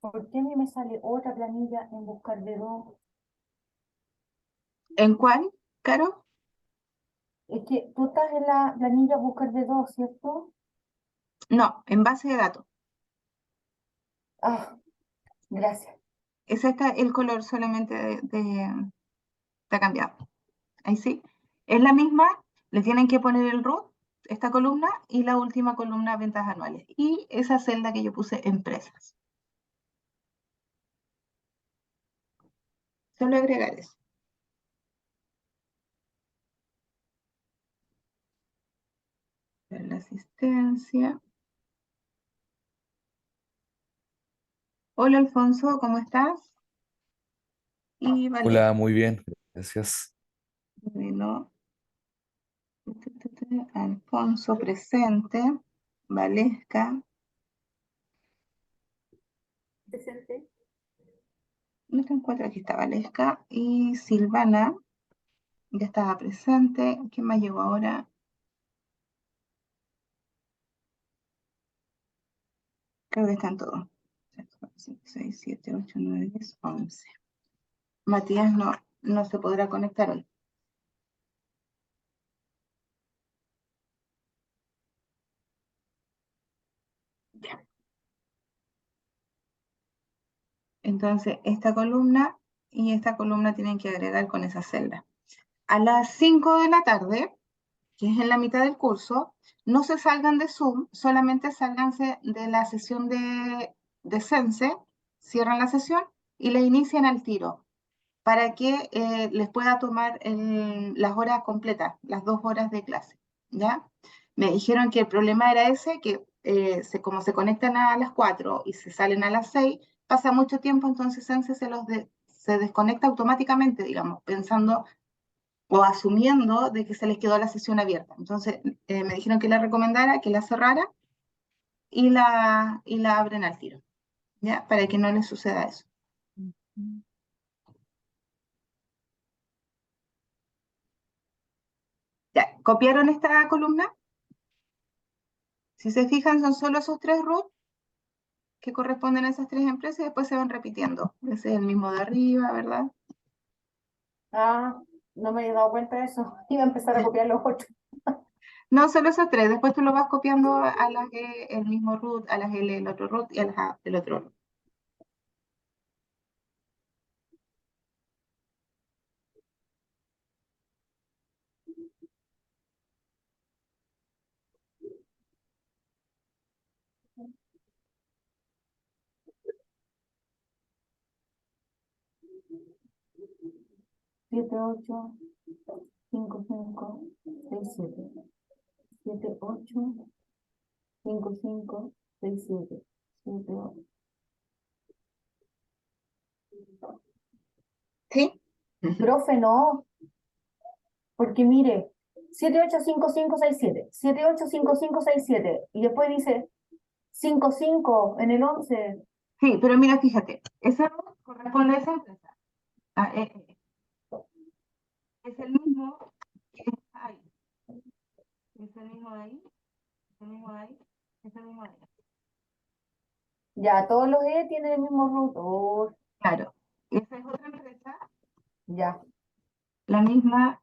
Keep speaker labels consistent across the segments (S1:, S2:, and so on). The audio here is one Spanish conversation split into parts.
S1: ¿Por qué a mí me sale otra planilla en buscar de dos?
S2: ¿En cuál, Caro?
S1: Es que tú estás en la planilla buscar de dos, ¿cierto?
S2: No, en base de datos.
S1: Ah, gracias.
S2: Ese está el color solamente está cambiado. Ahí sí. Es la misma, le tienen que poner el root, esta columna, y la última columna, ventas anuales. Y esa celda que yo puse, empresas. Solo agregar eso. La asistencia. Hola Alfonso, ¿cómo estás? Y vale,
S3: Hola, muy bien, gracias.
S2: bueno, Alfonso presente, Valesca,
S1: Presente.
S2: no te encuentro, aquí está Valesca, y Silvana, ya estaba presente. ¿Quién más llegó ahora? Creo que están todos. 5, 6, 7, 8, 9, 10, 11. Matías no se podrá conectar hoy. Ya. Entonces, esta columna y esta columna tienen que agregar con esa celda. A las 5 de la tarde, que es en la mitad del curso, no se salgan de Zoom, solamente sálganse de la sesión de Sense, cierran la sesión y la inician al tiro, para que les pueda tomar las horas completas, las 2 horas de clase, ¿ya? Me dijeron que el problema era ese, que como se conectan a las 4 y se salen a las 6, pasa mucho tiempo, entonces Sense se desconecta automáticamente, digamos, pensando o asumiendo de que se les quedó la sesión abierta. Entonces me dijeron que la recomendara, que la cerrara y la abren al tiro, ¿ya? Para que no les suceda eso. Ya, ¿copiaron esta columna? Si se fijan, son solo esos 3 root que corresponden a esas 3 empresas y después se van repitiendo. Ese es el mismo de arriba, ¿verdad?
S1: Ah, no me había dado cuenta de eso. Iba a empezar a copiar los otros.
S2: No, solo esos 3. Después tú lo vas copiando a las E, el mismo root, a las L, el otro root y a las A, el otro root.
S1: Siete, ocho, cinco, cinco, seis, siete. 7, 8, 5, 5, 6, 7. 7, 8.
S2: ¿Sí?
S1: Profe, no, porque mire, 7, 8, 5, 5, 6, 7. 7, 8, 5, 5, 6, 7. Y después dice 5, 5 en el 11.
S2: Sí, pero mira, fíjate, ese root corresponde a esa empresa. Ah, es el mismo que está ahí. Es el mismo de ahí, es el mismo de ahí, es el mismo de ahí.
S1: Ya, todos los E tienen el mismo root. Oh,
S2: Claro, esa es otra empresa,
S1: ya.
S2: la misma,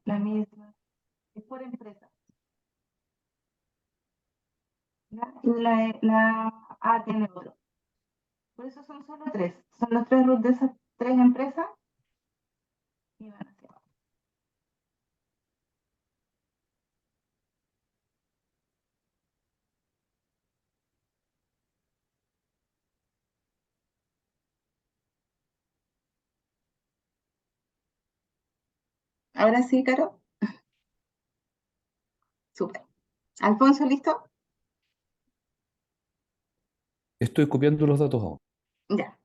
S2: es por empresa. ¿Ya? Y la A tiene otro. Por eso son solo 3. Son los 3 roots de esas 3 empresas y van hacia abajo. Ahora sí, Caro. Súper. Alfonso, ¿listo?
S3: Estoy copiando los datos aún.
S2: Ya.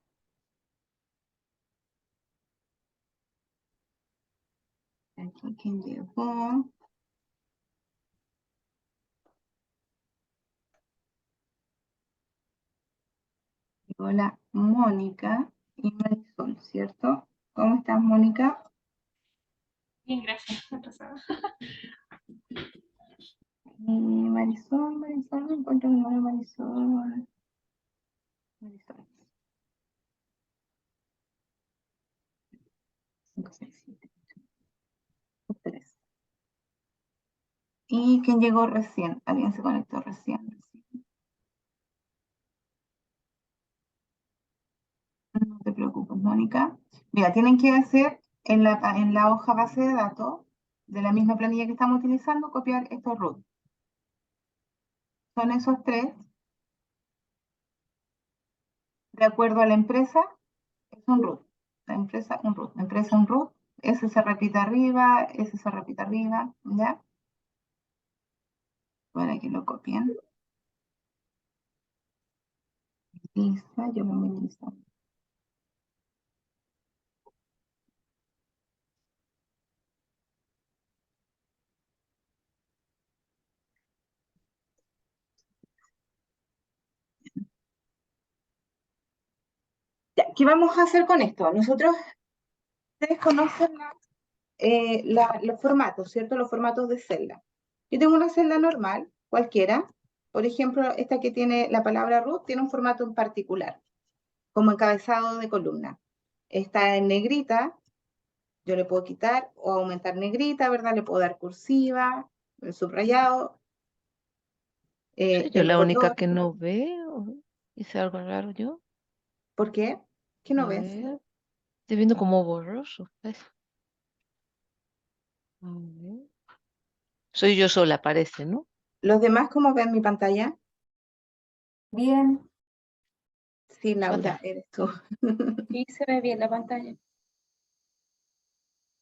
S2: Aquí, ¿quién llegó? Llegó la Mónica y Marisol, ¿cierto? ¿Cómo estás, Mónica?
S4: Bien, gracias. Atrasada.
S2: Y Marisol, no encuentro el nombre de Marisol. Marisol. 3. ¿Y quién llegó recién? ¿Alguien se conectó recién? No te preocupes, Mónica. Mira, tienen que hacer en la hoja base de datos de la misma planilla que estamos utilizando, copiar estos root. Son esos 3. De acuerdo a la empresa, es un root. La empresa, un root. La empresa, un root. Ese se repite arriba, ese se repite arriba, ¿ya? Para que lo copien. Lista, yo me voy lista. Ya, ¿qué vamos a hacer con esto? Nosotros, ustedes conocen los formatos, ¿cierto? Los formatos de celda. Yo tengo una celda normal, cualquiera. Por ejemplo, esta que tiene la palabra root tiene un formato en particular, como encabezado de columna. Está en negrita, yo le puedo quitar o aumentar negrita, ¿verdad? Le puedo dar cursiva, el subrayado.
S5: Soy yo
S2: El
S5: la única
S2: color.
S5: que no veo. ¿Hice algo raro yo?
S2: ¿Por qué? ¿Qué no
S5: A
S2: ves?
S5: ver, estoy viendo como borroso. Eso. A ver. Soy yo sola, parece, ¿no?
S2: ¿Los demás cómo ven mi pantalla?
S1: Bien,
S2: Sí, Laura,
S5: Suata.
S2: eres tú.
S4: Sí, se ve bien la pantalla.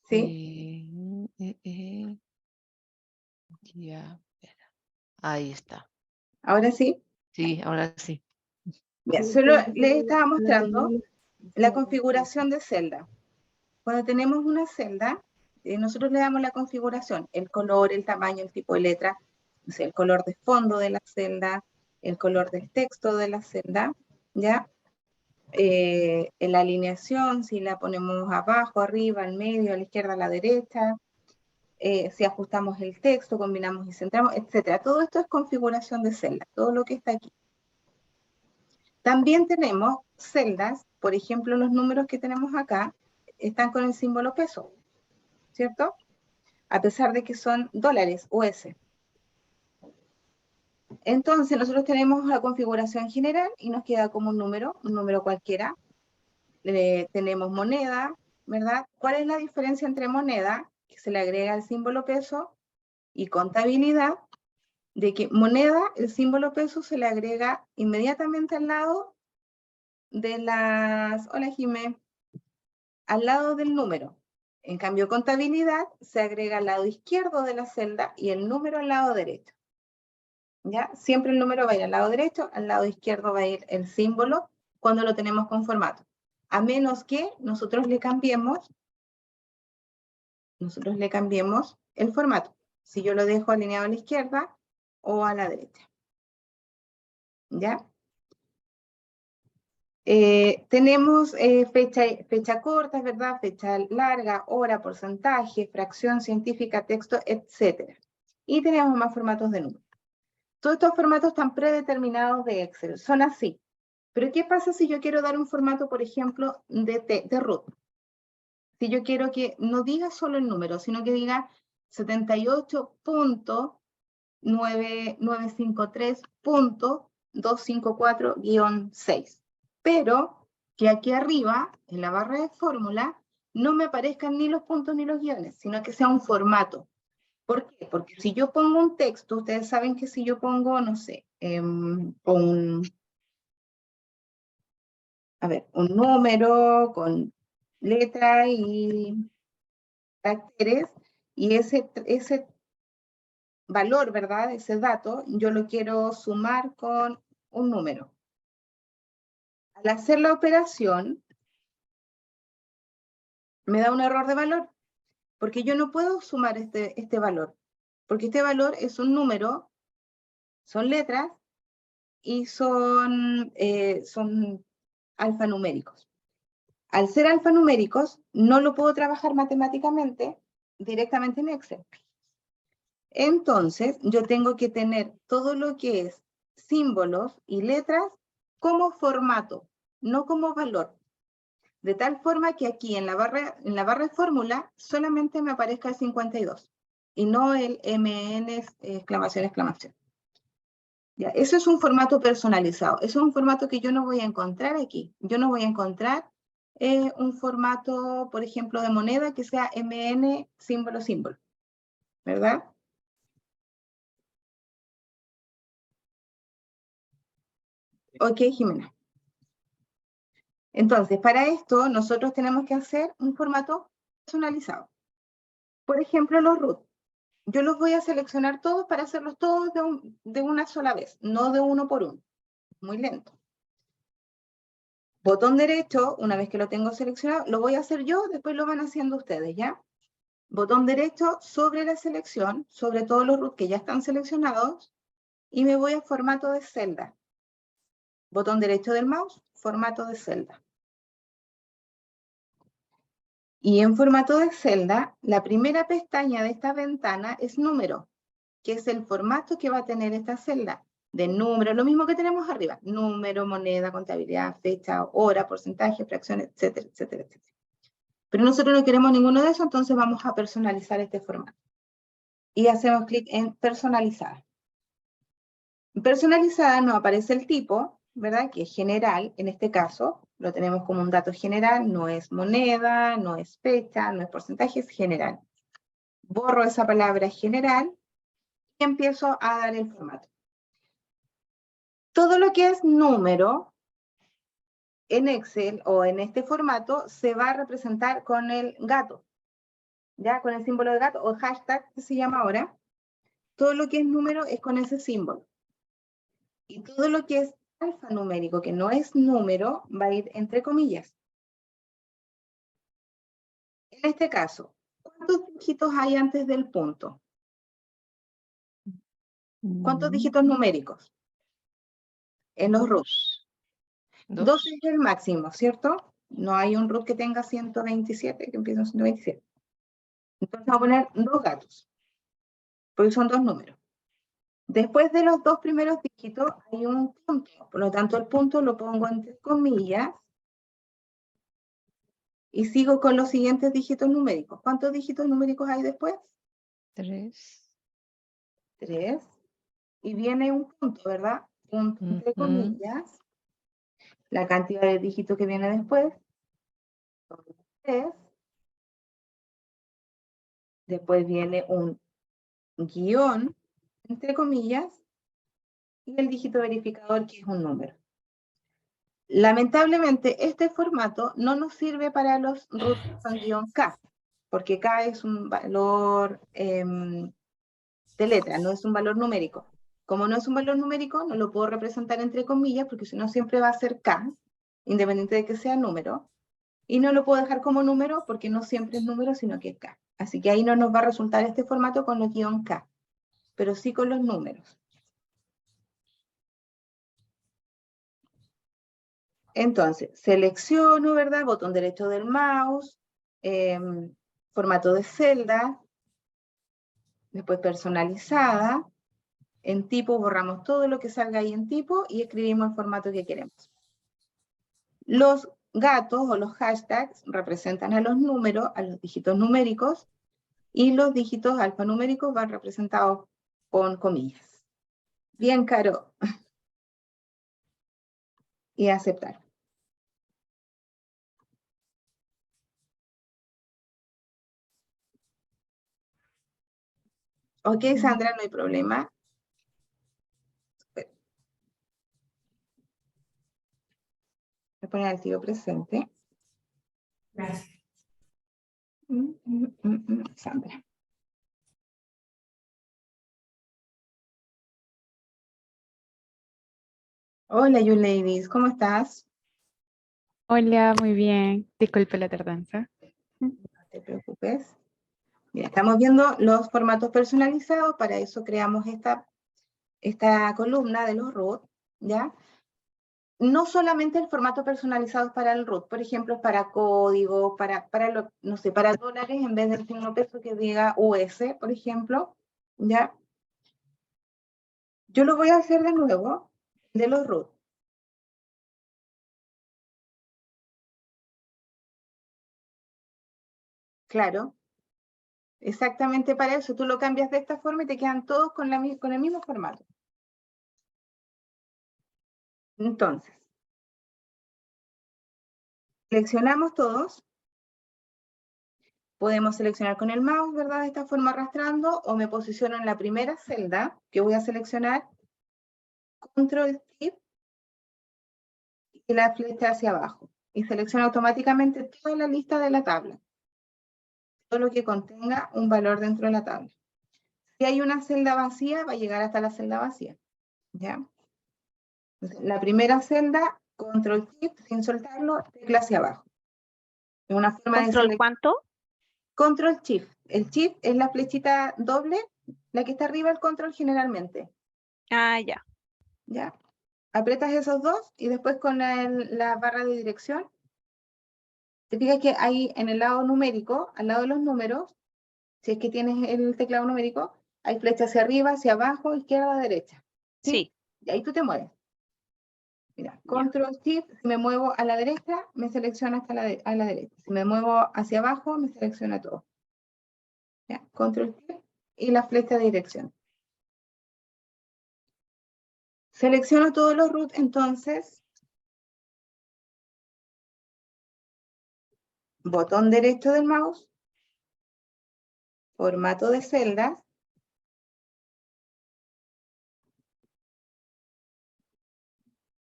S2: ¿Sí?
S5: Ya, espera. Ahí está.
S2: ¿Ahora sí?
S5: Sí, ahora sí.
S2: Bien, solo les estaba mostrando la configuración de celda. Cuando tenemos una celda, nosotros le damos la configuración, el color, el tamaño, el tipo de letra, o sea, el color de fondo de la celda, el color del texto de la celda, ¿ya? En la alineación, si la ponemos abajo, arriba, al medio, a la izquierda, a la derecha, si ajustamos el texto, combinamos y centramos, etc. Todo esto es configuración de celda, todo lo que está aquí. También tenemos celdas, por ejemplo, los números que tenemos acá están con el símbolo peso, ¿cierto? A pesar de que son dólares, US. Entonces, nosotros tenemos la configuración general y nos queda como un número cualquiera. Tenemos moneda, ¿verdad? ¿Cuál es la diferencia entre moneda, que se le agrega el símbolo peso, y contabilidad? De que moneda, el símbolo peso, se le agrega inmediatamente al lado de las... Hola, Jimé. Al lado del número. En cambio, contabilidad se agrega al lado izquierdo de la celda y el número al lado derecho. ¿Ya? Siempre el número va a ir al lado derecho, al lado izquierdo va a ir el símbolo cuando lo tenemos con formato. A menos que nosotros le cambiemos el formato. Si yo lo dejo alineado a la izquierda o a la derecha. ¿Ya? Tenemos fecha corta, ¿verdad? Fecha larga, hora, porcentaje, fracción científica, texto, etc. Y tenemos más formatos de números. Todos estos formatos están predeterminados de Excel, son así. Pero ¿qué pasa si yo quiero dar un formato, por ejemplo, de root? Si yo quiero que no diga solo el número, sino que diga 78.953.254-6. Pero que aquí arriba, en la barra de fórmula, no me aparezcan ni los puntos ni los guiones, sino que sea un formato. ¿Por qué? Porque si yo pongo un texto, ustedes saben que si yo pongo, no sé, un número con letra y caracteres, y ese valor, ¿verdad? Ese dato, yo lo quiero sumar con un número. Al hacer la operación, me da un error de valor, porque yo no puedo sumar este valor, porque este valor es un número, son letras, y son alfanuméricos. Al ser alfanuméricos, no lo puedo trabajar matemáticamente directamente en Excel. Entonces, yo tengo que tener todo lo que es símbolos y letras como formato, no como valor. De tal forma que aquí en la barra de fórmula solamente me aparezca el 52 y no el MN exclamación, exclamación. Ya, eso es un formato personalizado. Eso es un formato que yo no voy a encontrar aquí. Yo no voy a encontrar un formato, por ejemplo, de moneda que sea MN símbolo, símbolo. ¿Verdad? Ok, Jimena. Entonces, para esto, nosotros tenemos que hacer un formato personalizado. Por ejemplo, los root. Yo los voy a seleccionar todos para hacerlos todos de una sola vez, no de uno por uno. Muy lento. Botón derecho, una vez que lo tengo seleccionado, lo voy a hacer yo, después lo van haciendo ustedes, ¿ya? Botón derecho sobre la selección, sobre todos los root que ya están seleccionados, y me voy a formato de celda. Botón derecho del mouse, formato de celda. Y en formato de celda, la primera pestaña de esta ventana es número, que es el formato que va a tener esta celda. De número, lo mismo que tenemos arriba. Número, moneda, contabilidad, fecha, hora, porcentaje, fracciones, etcétera, etcétera, etcétera. Pero nosotros no queremos ninguno de eso, entonces vamos a personalizar este formato. Y hacemos clic en personalizar. En personalizada nos aparece el tipo, ¿verdad? Que es general, en este caso, lo tenemos como un dato general, no es moneda, no es fecha, no es porcentaje, es general. Borro esa palabra general y empiezo a dar el formato. Todo lo que es número en Excel o en este formato se va a representar con el gato, ¿ya? Con el símbolo de gato o hashtag que se llama ahora. Todo lo que es número es con ese símbolo. Y todo lo que es alfanumérico, que no es número, va a ir entre comillas. En este caso, ¿cuántos dígitos hay antes del punto? ¿Cuántos dígitos numéricos? En los roots. 2 es el máximo, ¿cierto? No hay un root que tenga 127, que empiece en 127. Entonces vamos a poner 2 gatos, porque son 2 números. Después de los 2 primeros dígitos hay un punto, por lo tanto el punto lo pongo entre comillas y sigo con los siguientes dígitos numéricos. ¿Cuántos dígitos numéricos hay después?
S5: 3.
S2: 3. Y viene un punto, ¿verdad? Punto entre comillas. La cantidad de dígitos que viene después son 3. Después viene un guión, entre comillas, y el dígito verificador, que es un número. Lamentablemente, este formato no nos sirve para los roots con guión K, porque K es un valor de letra, no es un valor numérico. Como no es un valor numérico, no lo puedo representar entre comillas, porque si no siempre va a ser K, independiente de que sea número. Y no lo puedo dejar como número, porque no siempre es número, sino que es K. Así que ahí no nos va a resultar este formato con los guión K, pero sí con los números. Entonces, selecciono, ¿verdad? Botón derecho del mouse, formato de celda, después personalizada, en tipo borramos todo lo que salga ahí en tipo y escribimos el formato que queremos. Los gatos o los hashtags representan a los números, a los dígitos numéricos, y los dígitos alfanuméricos van representados con comillas. Bien, Caro. Y aceptar. Ok, Sandra, no hay problema. Voy a poner al tiro presente.
S1: Gracias.
S2: Sandra. Hola, you ladies, ¿cómo estás?
S6: Hola, muy bien. Disculpe la tardanza.
S2: No te preocupes. Mira, estamos viendo los formatos personalizados, para eso creamos esta columna de los root, ¿ya? No solamente el formato personalizado es para el root, por ejemplo, para código, no sé, para dólares, en vez del signo peso que diga US, por ejemplo, ¿ya? Yo lo voy a hacer de nuevo, de los root. Claro. Exactamente para eso. Tú lo cambias de esta forma y te quedan todos con el mismo formato. Entonces, seleccionamos todos. Podemos seleccionar con el mouse, ¿verdad? De esta forma arrastrando, o me posiciono en la primera celda que voy a seleccionar, control shift y la flecha hacia abajo. Y selecciona automáticamente toda la lista de la tabla. Todo lo que contenga un valor dentro de la tabla. Si hay una celda vacía, va a llegar hasta la celda vacía. ¿Ya? Entonces, la primera celda, control shift, sin soltarlo, tecla hacia abajo. Es una forma de
S4: ¿Control
S2: seleccionar.
S4: cuánto?
S2: Control shift. El shift es la flechita doble, la que está arriba del control generalmente.
S4: Ah, ya.
S2: ¿Ya? Aprietas esos dos y después con la barra de dirección, te fijas que ahí en el lado numérico, al lado de los números, si es que tienes el teclado numérico, hay flechas hacia arriba, hacia abajo, izquierda, derecha. ¿Sí?
S4: Sí.
S2: Y ahí tú te mueves. Mira,
S4: Ya.
S2: control shift, si me muevo a la derecha, me selecciona hasta a la derecha. Si me muevo hacia abajo, me selecciona todo. ¿Ya? Control shift y la flecha de dirección. Selecciono todos los root, entonces, botón derecho del mouse, formato de celdas,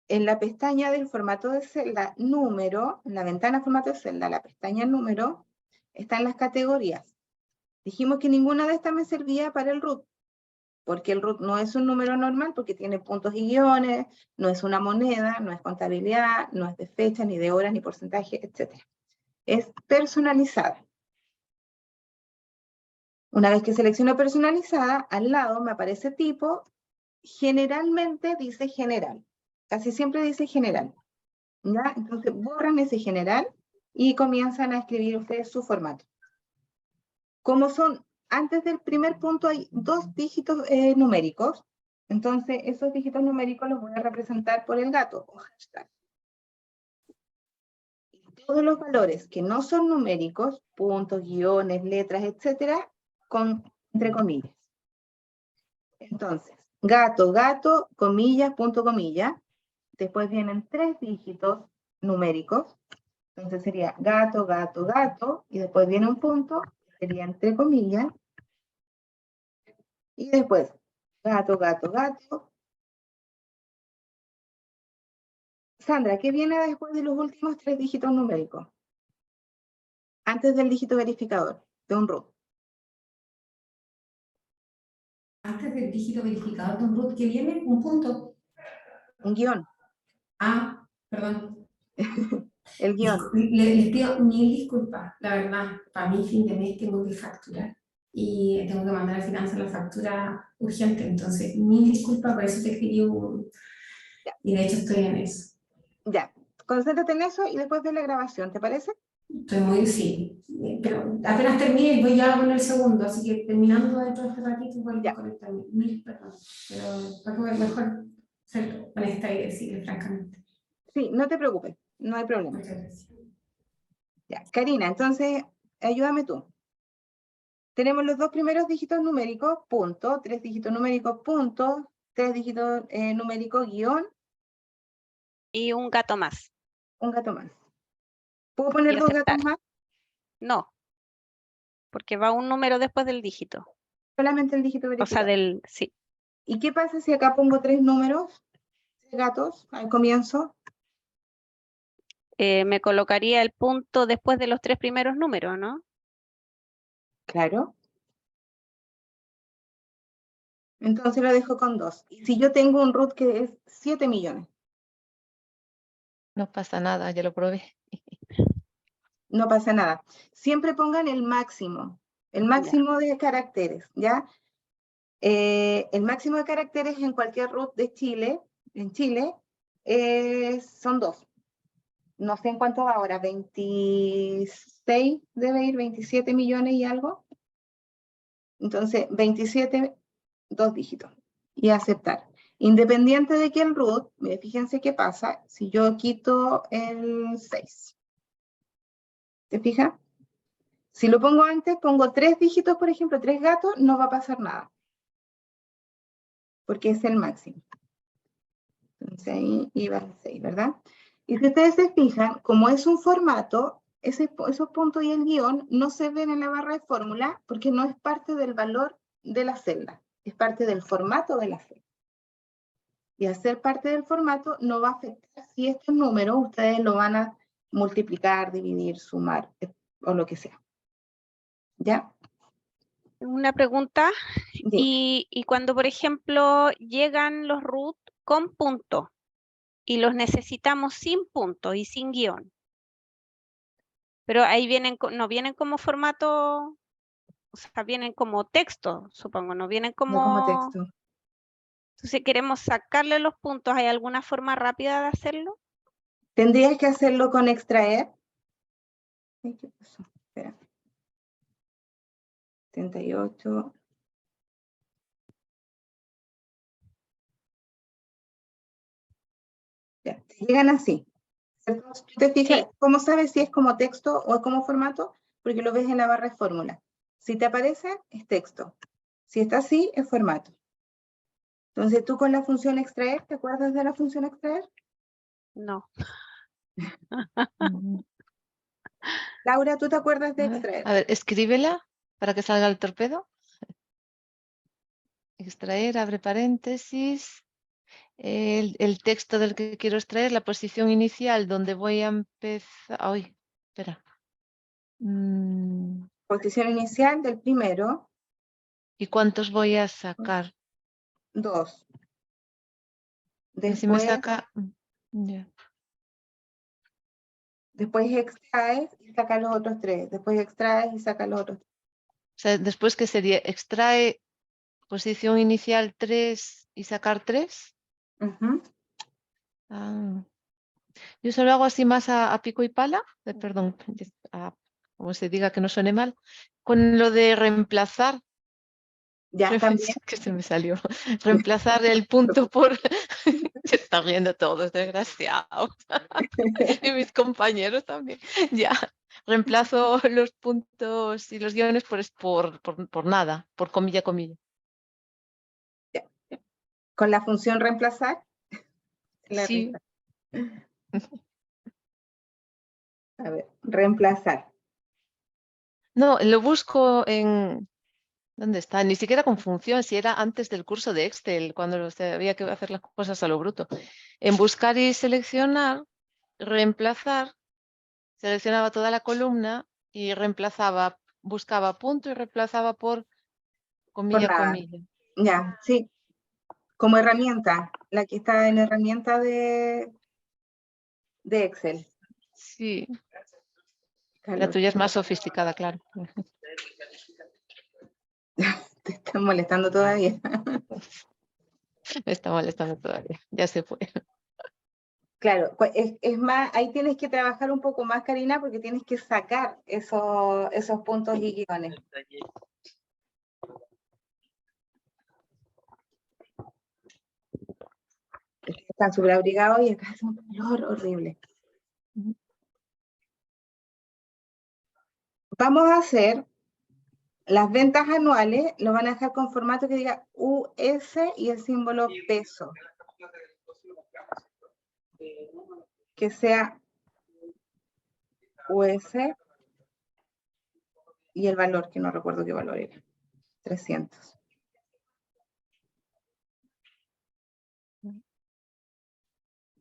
S2: en la pestaña del formato de celda, número, en la ventana formato de celda, la pestaña número, están las categorías. Dijimos que ninguna de estas me servía para el root, porque el root no es un número normal, porque tiene puntos y guiones, no es una moneda, no es contabilidad, no es de fecha, ni de horas, ni porcentaje, etc. Es personalizada. Una vez que selecciono personalizada, al lado me aparece tipo, generalmente dice general. Casi siempre dice general. ¿Ya? Entonces borran ese general y comienzan a escribir ustedes su formato. Como son, antes del primer punto hay 2 dígitos numéricos, entonces esos dígitos numéricos los voy a representar por el gato o hashtag. Y todos los valores que no son numéricos, puntos, guiones, letras, etcétera, entre comillas. Entonces, gato, gato, comillas, punto, comilla. Después vienen 3 dígitos numéricos. Entonces sería gato, gato, gato. Y después viene un punto, sería entre comillas. Y después, gato, gato, gato. Sandra, ¿qué viene después de los últimos 3 dígitos numéricos? Antes del dígito verificador, de un root.
S7: Antes del dígito verificador de un root, ¿qué viene? Un punto.
S2: Un guión.
S7: Ah, perdón.
S2: El guión.
S7: Les pido mil disculpas. La verdad, para mí fin de mes tengo que facturar y tengo que mandar a finanzas la factura urgente. Entonces, mil disculpas, por eso te escribí y de hecho estoy en eso.
S2: Ya, concéntrate en eso y después ve la grabación, ¿te parece?
S7: Sí, pero apenas termine voy ya con el segundo, así que terminando dentro de este ratito vuelvo a conectarme. Mil perdón, pero creo que mejor ser honesta y decirle francamente.
S2: Sí, no te preocupes, no hay problema.
S7: Muchas gracias.
S2: Ya, Karina, entonces, ayúdame tú. Tenemos los 2 primeros dígitos numéricos, punto, 3 dígitos numéricos, punto, 3 dígitos numéricos, guión,
S4: Y un gato más.
S2: un gato más. ¿Puedo poner
S4: Y
S2: 2 gatos
S4: aceptar.
S2: más?
S4: No, porque va un número después del dígito.
S2: Solamente el dígito
S4: O
S2: verificado.
S4: sea, sí.
S2: ¿Y qué pasa si acá pongo 3 números, 3 gatos al comienzo?
S4: Me colocaría el punto después de los 3 primeros números, ¿no?
S2: Claro. Entonces lo dejo con 2. Y si yo tengo un root que es 7 millones.
S5: No pasa nada, ya lo probé.
S2: No pasa nada. Siempre pongan el máximo de caracteres, ¿ya? El máximo de caracteres en cualquier root de Chile, en Chile, son 2. No sé en cuánto va ahora, 26 debe ir, 27 millones y algo. Entonces, 27, 2 dígitos. Y aceptar. Independiente de que el root, fíjense qué pasa si yo quito el 6. ¿Te fijas? Si lo pongo antes, pongo 3 dígitos, por ejemplo, 3 gatos, no va a pasar nada. Porque es el máximo. Entonces ahí iba el 6, ¿verdad? Y si ustedes se fijan, como es un formato, esos puntos y el guión no se ven en la barra de fórmula porque no es parte del valor de la celda, es parte del formato de la celda. Y al ser parte del formato no va a afectar si estos números ustedes lo van a multiplicar, dividir, sumar o lo que sea. ¿Ya?
S4: Una pregunta,
S2: Dime.
S4: y cuando, por ejemplo, llegan los root con punto y los necesitamos sin punto y sin guión, pero ahí vienen, no vienen como formato, o sea, vienen como texto, supongo, no vienen
S2: No como
S4: como...
S2: texto.
S4: Entonces queremos sacarle los puntos, ¿hay alguna forma rápida de hacerlo?
S2: Tendrías que hacerlo con extraer. Ay, ¿qué pasó? Espera. 78. Ya, llegan así. ¿Cierto? ¿Tú te fijas?
S4: Sí.
S2: ¿Cómo sabes si es como texto o es como formato? Porque lo ves en la barra de fórmula. Si te aparece, es texto. Si está así, es formato. Entonces, tú con la función extraer, ¿te acuerdas de la función extraer?
S4: No.
S2: Laura, ¿tú te acuerdas de extraer?
S5: A ver, escríbela para que salga el torpedo. Extraer, abre paréntesis. El texto del que quiero extraer, la posición inicial donde voy a empezar. Ay, espera.
S2: Posición inicial del primero,
S5: ¿Y cuántos voy a sacar?
S2: 2.
S5: Y si me
S2: Después,
S5: saca. Ya.
S2: después extraes y sacas los otros 3. Después extraes y sacas los otros 3.
S5: O sea, después, ¿qué sería? Extrae posición inicial 3 y sacar 3. Ah. Yo solo hago así más a pico y pala, perdón, como se diga que no suene mal, con lo de reemplazar,
S2: Ya, también.
S5: que se me salió, reemplazar el punto por, se está riendo todos, desgraciados, y mis compañeros también, ya, reemplazo los puntos y los guiones por nada, por comilla, comilla.
S2: Con la función reemplazar. La
S5: Sí.
S2: risa. A ver, reemplazar.
S5: No, lo busco en... ¿Dónde está? Ni siquiera con función, si era antes del curso de Excel, cuando había que hacer las cosas a lo bruto. En buscar y seleccionar, reemplazar, seleccionaba toda la columna y reemplazaba, buscaba punto y reemplazaba por
S2: Por
S5: comilla,
S2: nada.
S5: comilla.
S2: Ya, sí. Como herramienta, la que está en herramienta de Excel.
S5: Sí, la
S2: Carlos,
S5: tuya es más sofisticada, claro.
S2: te están molestando todavía.
S5: Me está molestando todavía, ya se fue.
S2: Claro, es más, ahí tienes que trabajar un poco más, Karina, porque tienes que sacar esos puntos y guiones. Están súper abrigados y acá hace un calor horrible. Vamos a hacer las ventas anuales, lo van a dejar con formato que diga US y el símbolo peso. Que sea US y el valor, que no recuerdo qué valor era. 300.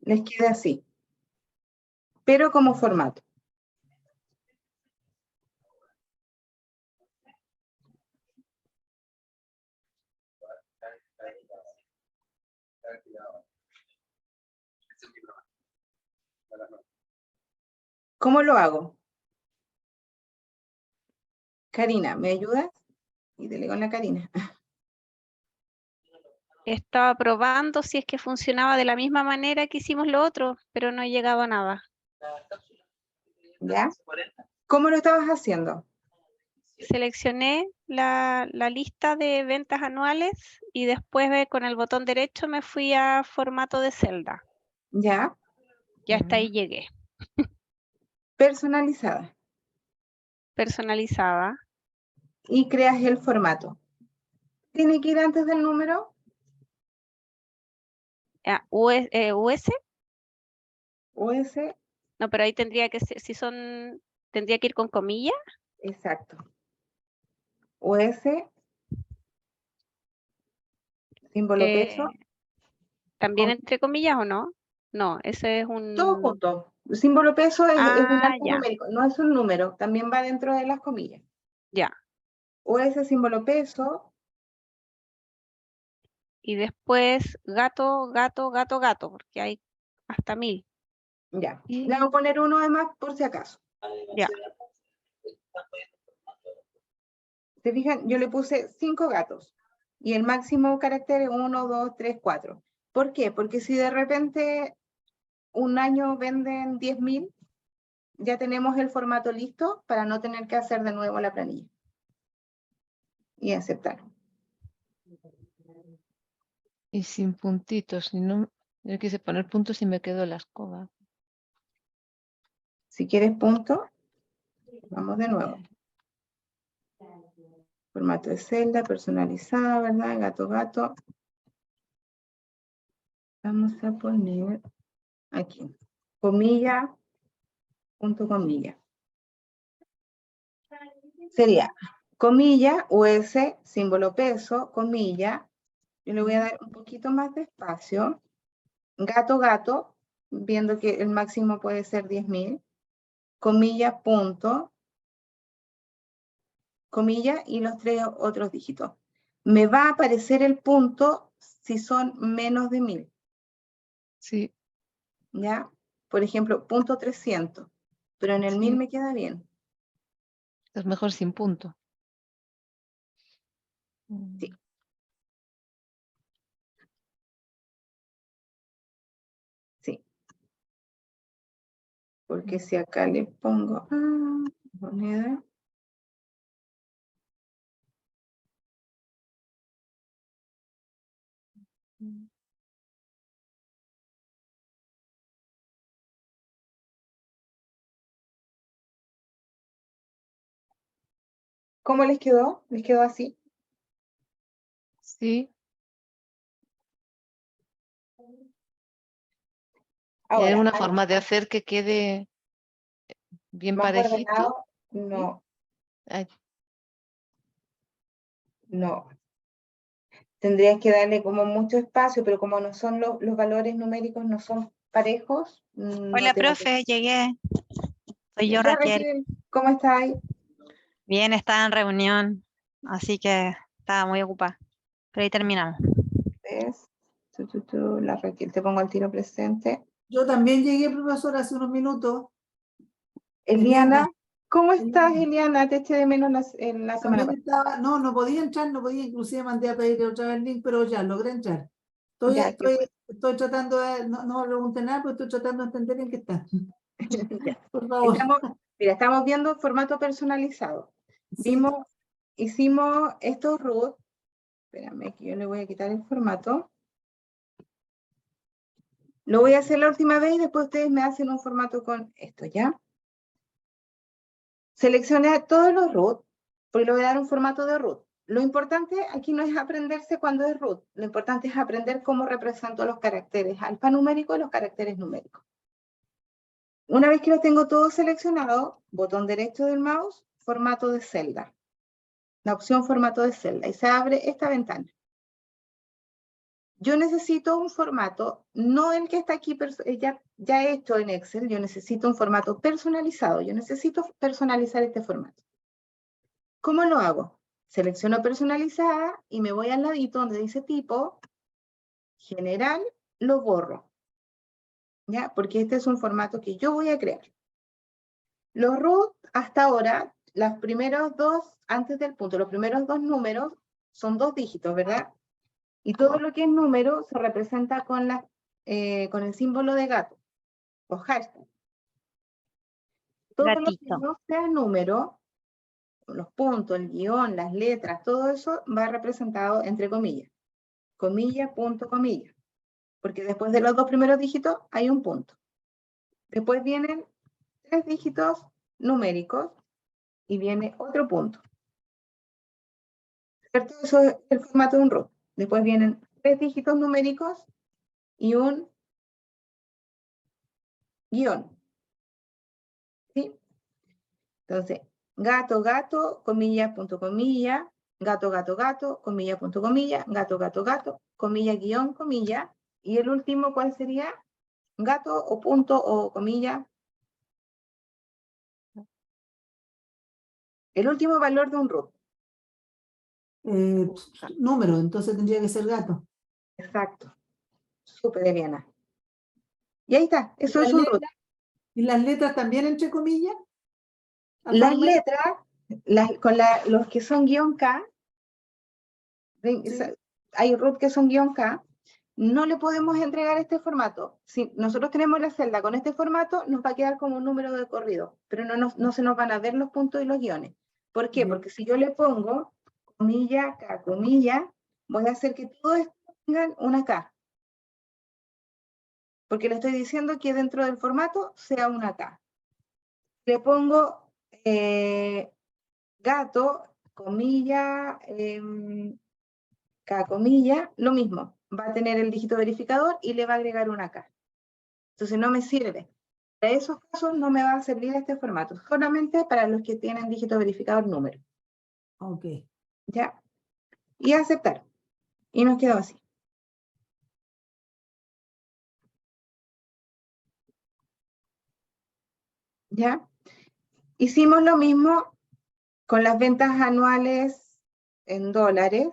S2: Les queda así, pero como formato. ¿Cómo lo hago? Karina, ¿me ayudas? Y dele con la Karina.
S4: Estaba probando si es que funcionaba de la misma manera que hicimos lo otro, pero no llegaba a nada.
S2: ¿Ya? ¿Cómo lo estabas haciendo?
S4: Seleccioné la lista de ventas anuales y después con el botón derecho me fui a formato de celda.
S2: ¿Ya?
S4: Y hasta ahí llegué.
S2: Personalizada.
S4: personalizada.
S2: Y creas el formato. ¿Tiene que ir antes del número?
S4: US,
S2: US,
S4: no, pero ahí tendría que ser, si son, tendría que ir con comillas.
S2: exacto. US, símbolo peso,
S4: ¿También
S2: con-
S4: entre comillas o no? No, ese es
S2: todo
S4: un...
S2: junto. El símbolo peso es un
S4: Ah, ya,
S2: alfanumérico, no es un número, también va dentro de las comillas.
S4: ya.
S2: US, símbolo peso,
S4: Y después gato, gato, gato, gato, porque hay hasta 1000.
S2: ya.
S4: Y-
S2: Le voy a poner uno de más por si acaso.
S4: Ya,
S2: ¿Se fijan? Yo le puse 5 gatos y el máximo carácter es 1, 2, 3, 4. ¿Por qué? Porque si de repente un año venden 10.000, ya tenemos el formato listo para no tener que hacer de nuevo la planilla. Y aceptar.
S5: Y sin puntitos, no, yo quise poner puntos y me quedo la escoba.
S2: Si quieres punto, vamos de nuevo. Formato de celda, personalizada, ¿verdad? Gato, gato. Vamos a poner aquí, comilla, punto, comilla. Sería comilla, US, símbolo peso, comilla. Yo le voy a dar un poquito más de espacio. Gato, gato, viendo que el máximo puede ser 10.000. Comilla, punto, comilla y los 3 otros dígitos. Me va a aparecer el punto si son menos de 1000.
S5: Sí,
S2: ¿Ya? Por ejemplo, punto 300. Pero en el 1000
S5: sí,
S2: me queda bien.
S5: es mejor sin punto.
S2: Sí. Sí. Porque si acá le pongo moneda. ¿Cómo les quedó? ¿Les quedó así?
S5: Sí, ¿y hay
S2: Ahora,
S5: alguna forma de hacer que quede bien
S2: más
S5: parejito?
S2: ordenado, no,
S5: Ay,
S2: no. Tendrías que darle como mucho espacio, pero como no son los valores numéricos, no son parejos, no
S8: Hola,
S2: te va a quedar.
S8: profe, llegué. Soy yo,
S2: Ya,
S8: Raquel.
S2: Raquel, ¿cómo estás?
S8: Bien, estaba en reunión, así que estaba muy ocupada. Pero ahí terminamos.
S2: ¿Ves? La Raquel, te pongo al tiro presente.
S9: Yo también llegué, profesor, hace unos minutos.
S2: Eliana, ¿cómo estás,
S9: Eliana.
S2: Eliana? Te eché de menos en la semana
S9: También
S2: pasada.
S9: estaba, no podía entrar, no podía, inclusive mandé a pedir otra vez el link, pero ya logré entrar.
S2: Ya,
S9: Estoy tratando de, no me pregunten nada, pero estoy tratando de entender en qué está.
S2: ya.
S9: Por favor.
S2: Estamos viendo formato personalizado.
S9: Sí,
S2: Hicimos estos root. Espérame, que yo le voy a quitar el formato. Lo voy a hacer la última vez y después ustedes me hacen un formato con esto, ¿ya? Seleccioné todos los root, porque le voy a dar un formato de root. Lo importante aquí no es aprenderse cuando es root, lo importante es aprender cómo represento los caracteres alfanuméricos y los caracteres numéricos. Una vez que lo tengo todo seleccionado, botón derecho del mouse, formato de celda. La opción formato de celda y se abre esta ventana. Yo necesito un formato, no el que está aquí ya hecho en Excel, yo necesito un formato personalizado, yo necesito personalizar este formato. ¿Cómo lo hago? Selecciono personalizada y me voy al ladito donde dice tipo, general, lo borro, ¿ya? Porque este es un formato que yo voy a crear. Los root, hasta ahora, los primeros dos, antes del punto, los primeros dos números son 2 dígitos, ¿verdad? Y todo lo que es número se representa con el símbolo de gato, o hashtag. Todo lo que
S8: Gatito.
S2: no sea número, los puntos, el guión, las letras, todo eso va representado entre comillas. Comilla, punto, comilla. Porque después de los 2 primeros dígitos hay un punto. Después vienen 3 dígitos numéricos y viene otro punto. ¿Cierto? Eso es el formato de un root. Después vienen 3 dígitos numéricos y un guión. ¿Sí? Entonces, gato, gato, comilla, punto, comilla, gato, gato, gato, comilla, punto, comilla, gato, gato, gato, comilla, guión, comilla. Y el último, ¿cuál sería? Gato o punto o comilla. El último valor de un root.
S9: Número, entonces tendría que ser gato.
S2: Exacto. Súper, Eliana. Y ahí está,
S9: ¿Y
S2: eso
S9: las
S2: es un root.
S9: letras? ¿Y las letras también entre comillas?
S2: Las
S9: ¿Alfanumérico?
S2: letras, los que son guión K,
S9: Sí.
S2: hay root que son guión K, no le podemos entregar este formato. Si nosotros tenemos la celda con este formato, nos va a quedar como un número de corrido, pero no se nos van a ver los puntos y los guiones. ¿Por qué?
S9: Ya.
S2: Porque si yo le pongo comilla, K, comilla, voy a hacer que todo esto tengan una K. Porque le estoy diciendo que dentro del formato sea una K. Le pongo gato, comilla, K, comilla, lo mismo. Va a tener el dígito verificador y le va a agregar una K. Entonces no me sirve. Para esos casos no me va a servir este formato. Solamente para los que tienen dígito verificador número.
S9: Ok.
S2: ¿Ya? Y aceptar. Y nos quedó así. ¿Ya? Hicimos lo mismo con las ventas anuales en dólares,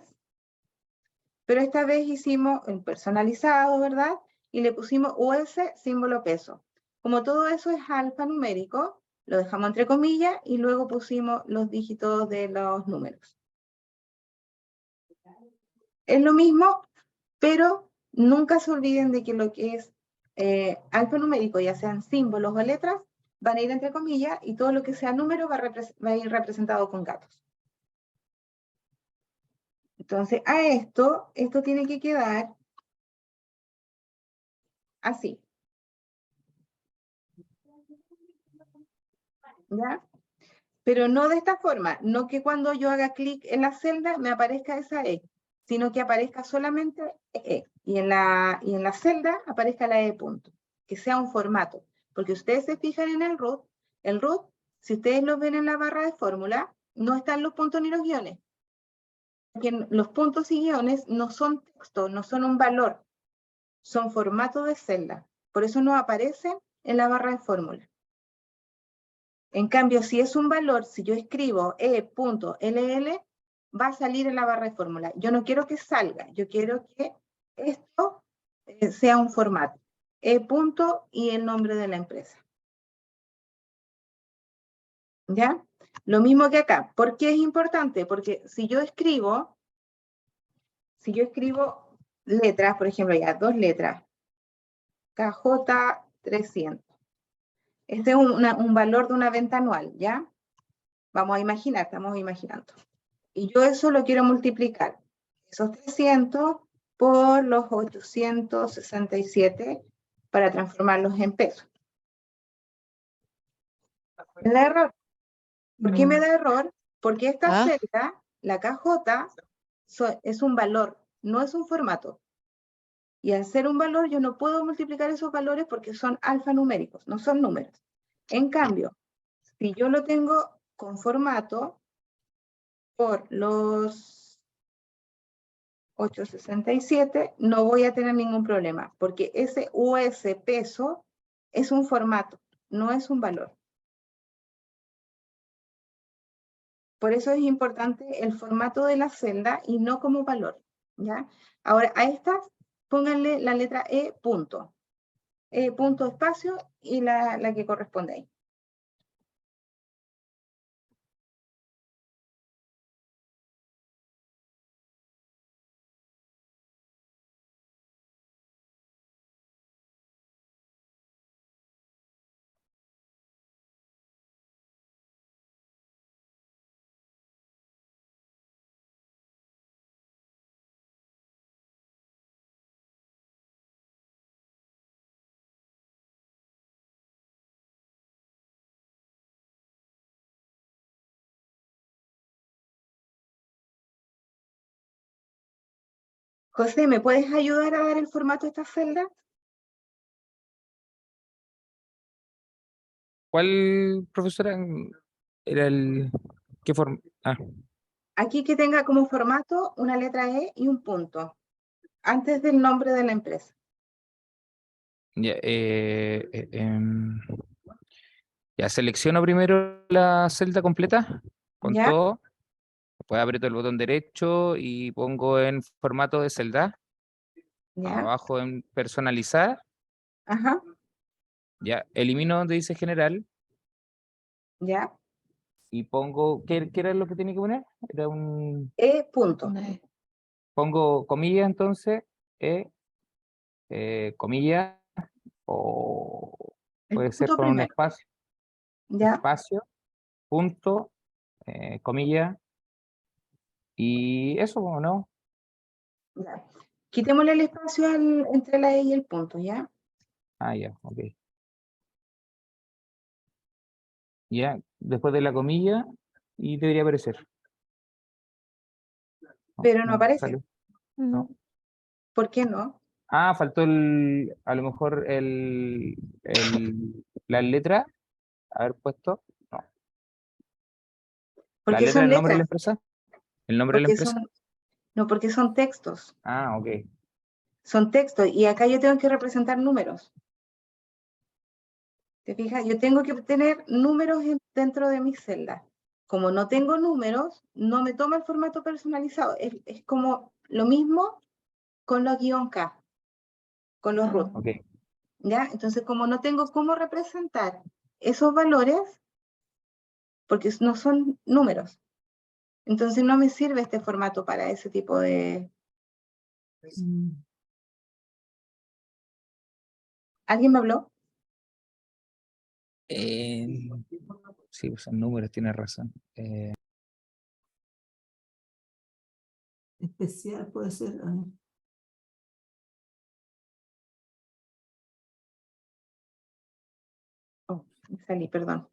S2: pero esta vez hicimos el personalizado, ¿verdad? Y le pusimos US símbolo peso. Como todo eso es alfanumérico, lo dejamos entre comillas y luego pusimos los dígitos de los números. Es lo mismo, pero nunca se olviden de que lo que es alfanumérico, ya sean símbolos o letras, van a ir entre comillas y todo lo que sea número va a ir representado con gatos. Entonces, a esto tiene que quedar así. ¿Ya? Pero no de esta forma, no que cuando yo haga clic en la celda me aparezca esa E, sino que aparezca solamente E. Y en la celda aparezca la E punto, que sea un formato. Porque ustedes se fijan en el root, si ustedes lo ven en la barra de fórmula, no están los puntos ni los guiones. Porque los puntos y guiones no son texto, no son un valor, son formato de celda. Por eso no aparecen en la barra de fórmula. En cambio, si es un valor, si yo escribo E.ll, va a salir en la barra de fórmula. Yo no quiero que salga, yo quiero que esto sea un formato. E. y el nombre de la empresa. ¿Ya? Lo mismo que acá. ¿Por qué es importante? Porque si yo escribo letras, por ejemplo, ya 2 letras, KJ 300. Este es un valor de una venta anual, ¿ya? Vamos a imaginar, estamos imaginando. Y yo eso lo quiero multiplicar, esos 300 por los 867 para transformarlos en pesos. ¿Me da error? ¿Por qué me da error? Porque esta celda, la KJ, es un valor, no es un formato. Y al ser un valor, yo no puedo multiplicar esos valores porque son alfanuméricos, no son números. En cambio, si yo lo tengo con formato por los 867, no voy a tener ningún problema, porque ese US peso es un formato, no es un valor. Por eso es importante el formato de la celda y no como valor, ¿ya? Ahora, a estas, pónganle la letra E punto. E punto espacio y la que corresponde ahí. José, ¿me puedes ayudar a dar el formato de esta celda?
S10: ¿Cuál, profesora, era el... ¿Qué forma? Ah,
S2: Aquí que tenga como formato una letra E y un punto, antes del nombre de la empresa.
S10: ya, ya selecciono primero la celda completa con
S2: ¿Ya?
S10: todo. Después aprieto el botón derecho y pongo en formato de celda.
S2: ¿Ya?
S10: Abajo en personalizar.
S2: Ajá.
S10: Ya elimino donde dice general
S2: ¿Ya?
S10: y pongo, ¿qué era lo que tenía que poner? Era un,
S2: E punto.
S10: pongo comilla entonces, comilla, o
S2: El
S10: puede ser
S2: punto
S10: con un
S2: primero.
S10: espacio,
S2: ¿Ya?
S10: punto, comilla, y eso, ¿o no?
S2: Ya. Quitémosle el espacio entre la E y el punto, ¿ya?
S10: Ah, ya, ok. Ya, después de la comilla, y debería aparecer. No,
S2: Pero no aparece.
S10: sale. No.
S2: ¿Por qué no?
S10: Ah, faltó a lo mejor la letra, haber puesto, no. ¿La
S2: Porque
S10: letra
S2: son
S10: del nombre de la
S2: letras,
S10: empresa? ¿El nombre de la
S2: porque
S10: empresa?
S2: son, no, porque son textos.
S10: Ah, ok.
S2: Son textos y acá yo tengo que representar números. ¿Te fijas? Yo tengo que tener números dentro de mi celda. Como no tengo números, no me toma el formato personalizado. Es como lo mismo con los -K, con los root.
S10: Ok.
S2: ¿Ya? Entonces, como no tengo cómo representar esos valores, porque no son números, entonces no me sirve este formato para ese tipo de... ¿Alguien me habló?
S10: Sí, pues son números, tienes razón.
S9: Especial puede ser.
S2: Oh, me salí, perdón.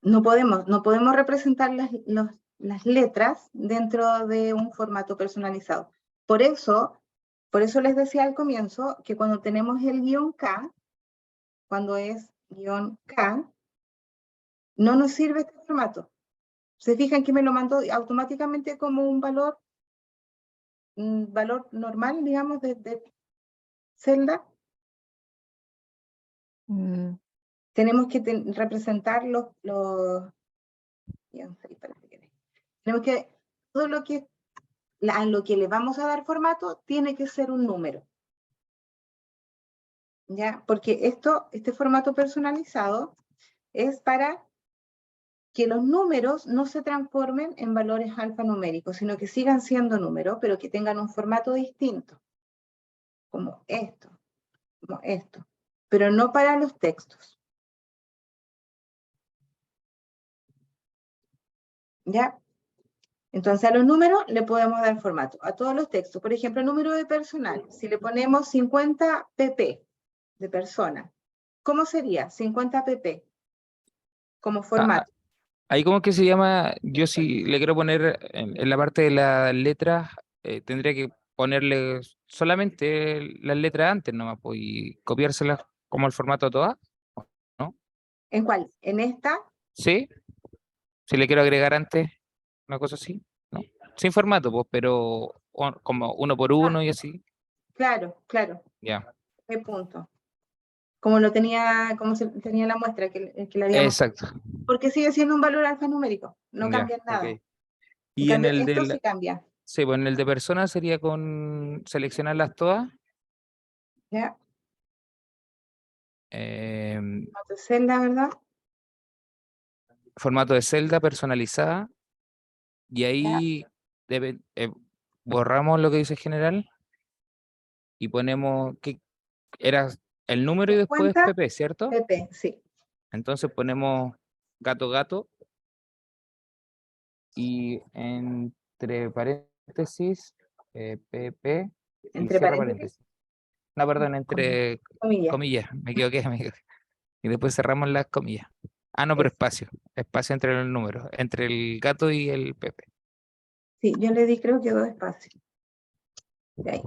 S2: No podemos representar las letras dentro de un formato personalizado. Por eso les decía al comienzo que cuando tenemos el -K, cuando es -K, no nos sirve este formato. Se fijan que me lo mandó automáticamente como un valor normal, digamos, de celda. Tenemos que representar tenemos que, todo lo que, a lo que le vamos a dar formato, tiene que ser un número. ¿Ya? Porque este formato personalizado es para que los números no se transformen en valores alfanuméricos, sino que sigan siendo números, pero que tengan un formato distinto, como esto, pero no para los textos. ¿Ya? Entonces a los números le podemos dar formato, a todos los textos. Por ejemplo, el número de personal, si le ponemos 50 pp de persona, ¿cómo sería 50 pp como formato?
S10: Ahí como que se llama, yo si le quiero poner en la parte de las letras, tendría que ponerle solamente las letras antes nomás, pues, y copiárselas como el formato todas, ¿no?
S2: ¿En cuál? ¿En esta?
S10: Sí, si le quiero agregar antes, una cosa así, ¿no? Sin formato, pues, pero como uno por uno y así,
S2: Claro, claro,
S10: ya.
S2: qué punto. Como se tenía la muestra que le habíamos...
S10: Exacto,
S2: Porque sigue siendo un valor alfanumérico, no
S10: ya,
S2: cambia
S10: ok.
S2: nada. En
S10: Y en
S2: cambio,
S10: el
S2: esto
S10: del,
S2: sí cambia.
S10: sí, pues en el de personas sería con seleccionarlas todas.
S2: ¿Ya?
S10: em,
S2: Celda, ¿verdad?
S10: formato de celda personalizada, y
S2: ¿Ya?
S10: ahí borramos lo que dice general y ponemos que era el número y después
S2: 50
S10: pp, ¿cierto?
S2: pp, sí.
S10: Entonces ponemos gato gato y entre paréntesis pp y
S2: Entre
S10: cierra
S2: paréntesis,
S10: paréntesis. No, perdón, entre
S2: comillas.
S10: comillas, me equivoqué, me equivoqué. Y después cerramos las comillas. Ah, no, pero
S2: Eso.
S10: espacio entre los números, entre el gato y el pp.
S2: Sí, yo le di creo que 2 espacios. De ahí,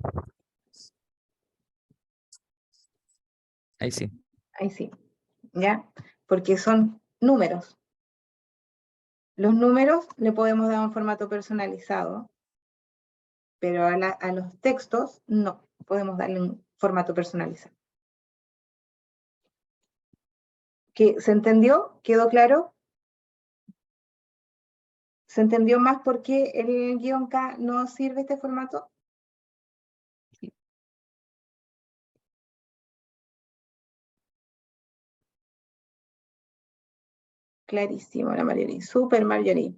S10: Ahí sí.
S2: ahí sí. ¿Ya? Porque son números. Los números le podemos dar un formato personalizado, pero a los textos no podemos darle un formato personalizado. ¿Se entendió? ¿Quedó claro? ¿Se entendió más por qué el guión K no sirve este formato? Clarísimo, la Marjorie. Súper, Marjorie.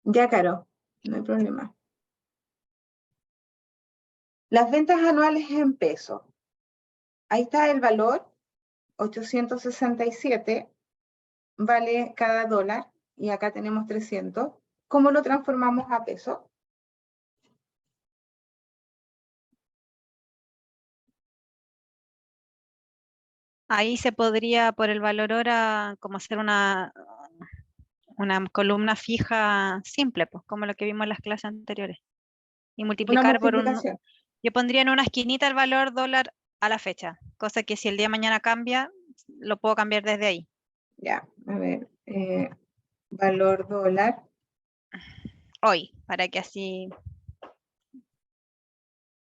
S2: Ya, Caro, no hay problema. Las ventas anuales en pesos. Ahí está el valor, 867, vale cada dólar, y acá tenemos 300. ¿Cómo lo transformamos a pesos?
S8: Ahí se podría, por el valor hora, como hacer una columna fija simple, pues, como lo que vimos en las clases anteriores. Y
S2: Una
S8: multiplicar por
S2: multiplicación.
S8: yo pondría en una esquinita el valor dólar a la fecha, cosa que si el día de mañana cambia, lo puedo cambiar desde ahí.
S2: Ya, a ver, valor dólar.
S8: Hoy, para que así...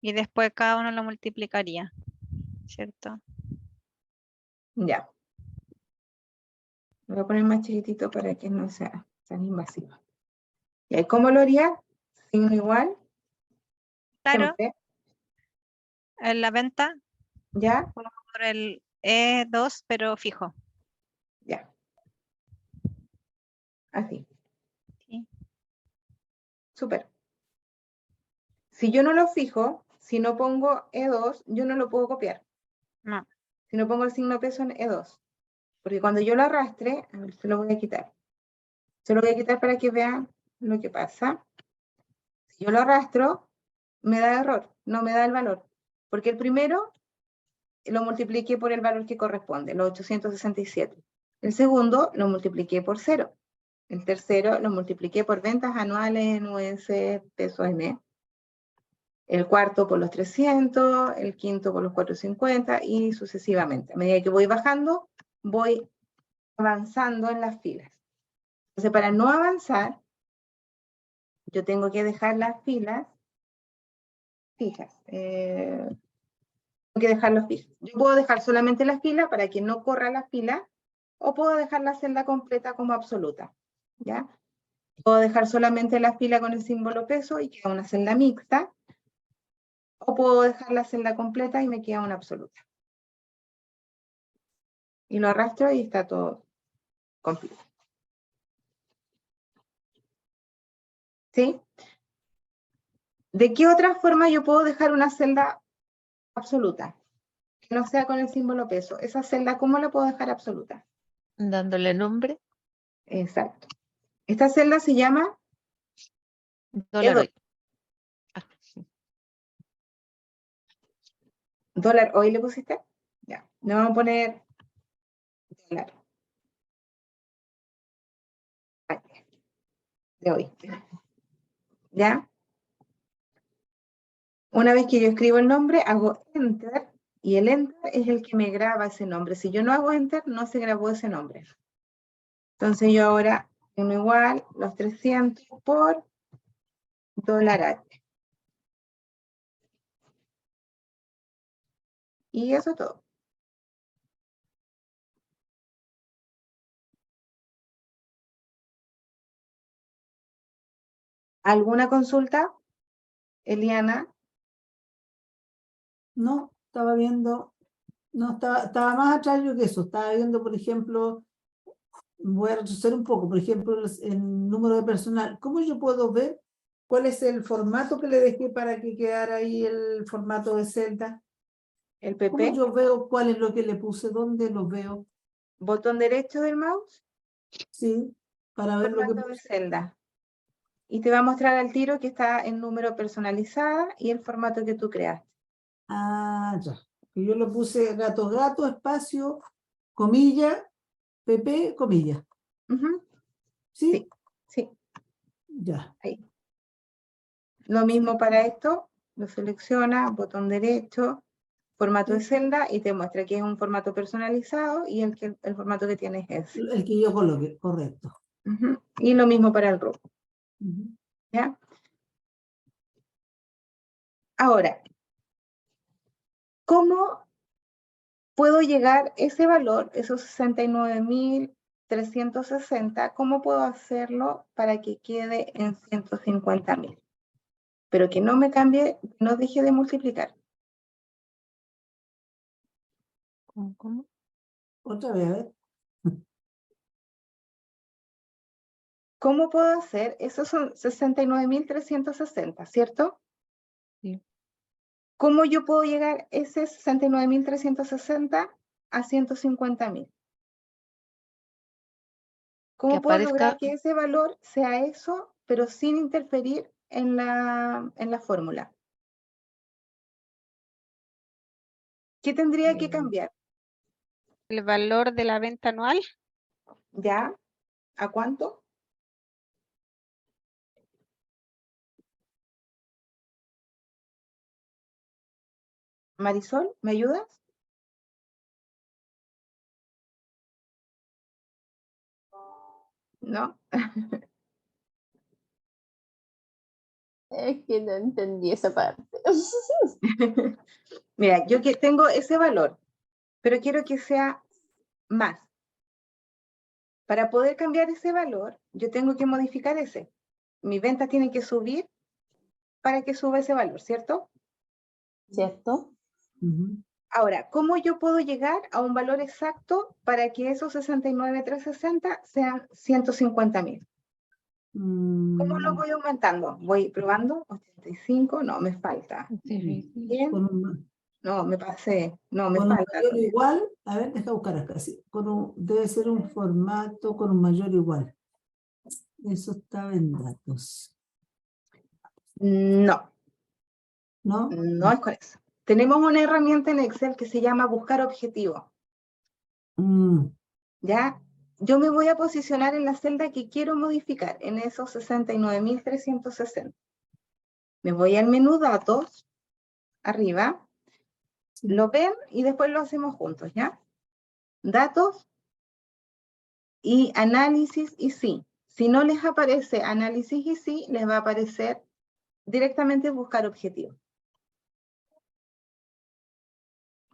S8: Y después cada uno lo multiplicaría, ¿cierto?
S2: Ya. Lo voy a poner más chiquitito para que no sea tan invasivo. ¿Y cómo lo haría? Signo igual.
S8: Claro,
S2: Siempre.
S8: en la venta,
S2: ¿Ya?
S8: por el E2, pero fijo.
S2: Ya. Así.
S8: ¿Sí?
S2: Súper. Si yo no lo fijo, si no pongo E2, yo no lo puedo copiar.
S8: No.
S2: Si no pongo el signo peso en E2. Porque cuando yo lo arrastre, a ver, se lo voy a quitar. Se lo voy a quitar para que vean lo que pasa. Si yo lo arrastro, me da error, no me da el valor. Porque el primero lo multipliqué por el valor que corresponde, los 867. El segundo lo multipliqué por 0. El tercero lo multipliqué por ventas anuales en US, pesos M. El cuarto por los 300, el quinto por los 450 y sucesivamente. A medida que voy bajando, voy avanzando en las filas. Entonces, para no avanzar, yo tengo que dejar las filas fijas. Tengo que dejarlos fijos. Yo puedo dejar solamente la fila para que no corra la fila, o puedo dejar la celda completa como absoluta. ¿Ya? Puedo dejar solamente la fila con el símbolo peso y queda una celda mixta, o puedo dejar la celda completa y me queda una absoluta. Y lo arrastro y está todo completo. ¿Sí? ¿De qué otra forma yo puedo dejar una celda absoluta? Que no sea con el símbolo peso. Esa celda, ¿cómo la puedo dejar absoluta?
S5: Dándole nombre.
S2: Exacto. Esta celda se llama
S5: Dólar hoy.
S2: ¿Dólar hoy le pusiste? Ya. Le vamos a poner dólar. De hoy. ¿Ya? Una vez que yo escribo el nombre, hago Enter, y el Enter es el que me graba ese nombre. Si yo no hago Enter, no se grabó ese nombre. Entonces yo ahora tengo igual los 300 por dólar H. Y eso es todo. ¿Alguna consulta, Eliana?
S9: No, estaba viendo, no, estaba más atrás yo que eso, estaba viendo, por ejemplo, voy a retroceder un poco, por ejemplo, el número de personal. ¿Cómo yo puedo ver cuál es el formato que le dejé para que quedara ahí el formato de celda?
S2: ¿El
S9: ¿Cómo
S2: PP?
S9: yo veo cuál es lo que le puse? ¿Dónde lo veo?
S2: Botón derecho del mouse,
S9: Sí, para ver lo que
S2: formato de
S9: puse.
S2: celda. Y te va a mostrar al tiro que está en número personalizada y el formato que tú creaste.
S9: Ah, ya, Que yo lo puse gato, gato, espacio, comilla, PP, comilla.
S2: Ujú,
S9: ¿Sí?
S2: sí, sí,
S9: Ya.
S2: ahí. Lo mismo para esto, lo selecciona, botón derecho, formato de celda y te muestra que es un formato personalizado y el formato que tienes es ese.
S9: El que yo coloque, correcto.
S2: Ujú, y lo mismo para el root,
S9: Ujú.
S2: ¿ya? Ahora, ¿cómo puedo llegar ese valor, esos 69.360, cómo puedo hacerlo para que quede en 150.000? Pero que no me cambie, no deje de multiplicar.
S5: ¿Cómo?
S9: Otra vez, a ver.
S2: ¿Cómo puedo hacer? Esos son 69.360, ¿cierto?
S5: Sí.
S2: ¿Cómo yo puedo llegar ese 69.360 a 150.000? ¿Cómo puedo lograr
S5: aparezca
S2: que ese valor sea eso, pero sin interferir en la fórmula? ¿Qué tendría que cambiar?
S4: El valor de la venta anual.
S2: ¿Ya? ¿A cuánto? Marisol, ¿me ayudas? ¿No?
S1: Es que no entendí esa parte.
S2: Mira, yo que tengo ese valor, pero quiero que sea más. Para poder cambiar ese valor, yo tengo que modificar ese. Mis ventas tienen que subir para que suba ese valor, ¿cierto?
S1: ¿Cierto?
S9: Ujú.
S2: Ahora, ¿cómo yo puedo llegar a un valor exacto para que esos 69.360 sean 150.000? ¿Cómo lo voy aumentando? Voy probando, 85, no, me falta.
S5: difícil.
S2: 100,
S9: Con un,
S2: no, me pasé, no, me
S9: con un
S2: falta
S9: mayor
S2: todavía.
S9: igual, a ver, deja buscar acá. Sí. Debe ser un formato con un mayor igual. Eso estaba en datos,
S2: No,
S9: ¿no?
S2: no es con eso. Tenemos una herramienta en Excel que se llama buscar objetivo,
S9: Mm,
S2: ¿ya? Yo me voy a posicionar en la celda que quiero modificar, en esos 69.360. Me voy al menú datos, arriba,
S9: sí.
S2: lo ven y después lo hacemos juntos, ¿ya? Datos y análisis y sí. Si no les aparece análisis y sí, les va a aparecer directamente buscar objetivo.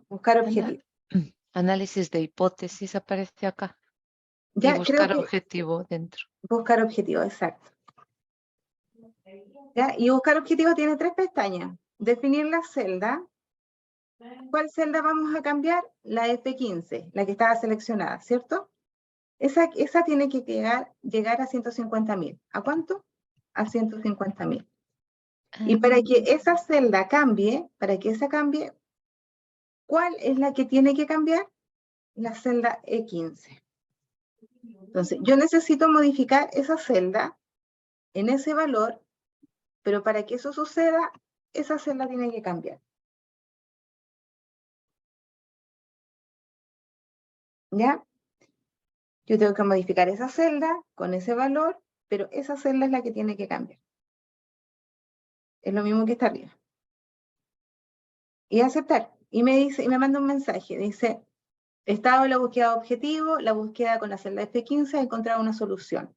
S2: Buscar objetivo.
S5: Análisis de hipótesis aparece acá. Y
S2: Ya creo
S5: buscar
S2: que
S5: objetivo dentro.
S2: buscar objetivo, exacto. ¿Ya? Y buscar objetivo tiene 3 pestañas. Definir la celda. ¿Cuál celda vamos a cambiar? La F15, la que estaba seleccionada, ¿cierto? Esa tiene que llegar a 150.000. ¿A cuánto? A 150.000. Y para que esa celda cambie, ¿cuál es la que tiene que cambiar? La celda E15. Entonces, yo necesito modificar esa celda en ese valor, pero para que eso suceda, esa celda tiene que cambiar. ¿Ya? Yo tengo que modificar esa celda con ese valor, pero esa celda es la que tiene que cambiar. Es lo mismo que está arriba. Y aceptar. Y me manda un mensaje. Dice, estado de la búsqueda de objetivo, la búsqueda con la celda F15 ha encontrado una solución.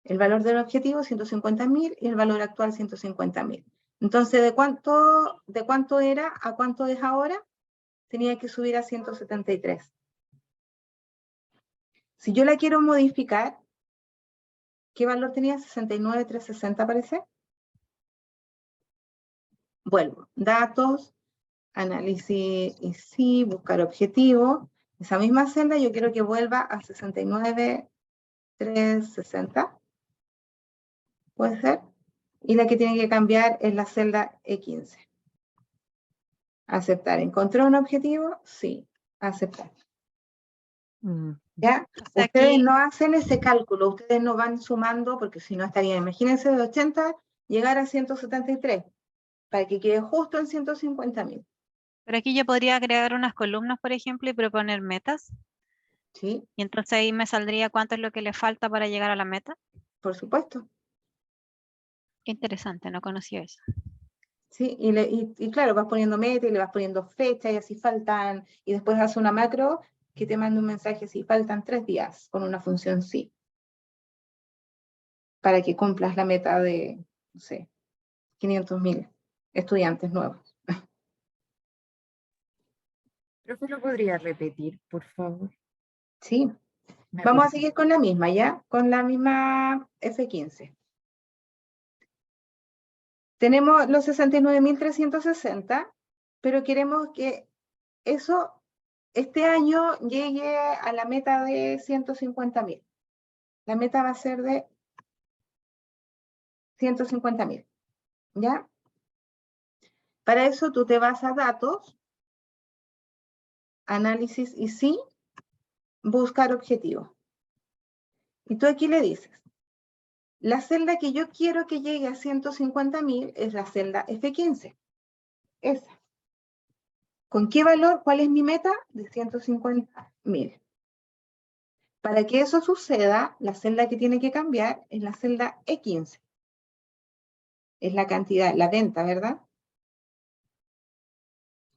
S2: El valor del objetivo, 150.000, y el valor actual, 150.000. Entonces, ¿de cuánto era a cuánto es ahora? Tenía que subir a 173. Si yo la quiero modificar, ¿qué valor tenía? 69.360, parece. Vuelvo. Datos, análisis y sí, buscar objetivo. Esa misma celda yo quiero que vuelva a 69.360. ¿Puede ser? Y la que tiene que cambiar es la celda E15. Aceptar. ¿Encontré un objetivo? Sí. Aceptar. ¿Ya?
S8: O sea,
S2: Ustedes
S8: aquí,
S2: no hacen ese cálculo, ustedes no van sumando, porque si no estarían, imagínense de 80 llegar a 173, para que quede justo en 150.000.
S8: Pero aquí yo podría agregar unas columnas, por ejemplo, y proponer metas.
S2: ¿Sí?
S8: Y entonces ahí me saldría cuánto es lo que le falta para llegar a la meta.
S2: Por supuesto.
S8: Qué interesante, no conocía eso.
S2: Sí, y claro, vas poniendo meta y le vas poniendo fecha y así faltan, y después hace una macro que te manda un mensaje si faltan 3 días con una función sí, para que cumplas la meta de, no sé, 500.000 estudiantes nuevos.
S11: Profe, ¿lo podría repetir, por favor?
S2: Sí,
S11: Me
S2: vamos a
S11: perdí.
S2: seguir con la misma, ¿ya? Con la misma F15. Tenemos los 69.360, pero queremos que eso este año llegue a la meta de 150.000. La meta va a ser de 150.000, ¿ya? Para eso tú te vas a datos, análisis y sí, buscar objetivo. Y tú aquí le dices, la celda que yo quiero que llegue a 150.000 es la celda F15. Esa. ¿Con qué valor? ¿Cuál es mi meta? De 150.000. Para que eso suceda, la celda que tiene que cambiar es la celda E15. Es la cantidad, la venta, ¿verdad?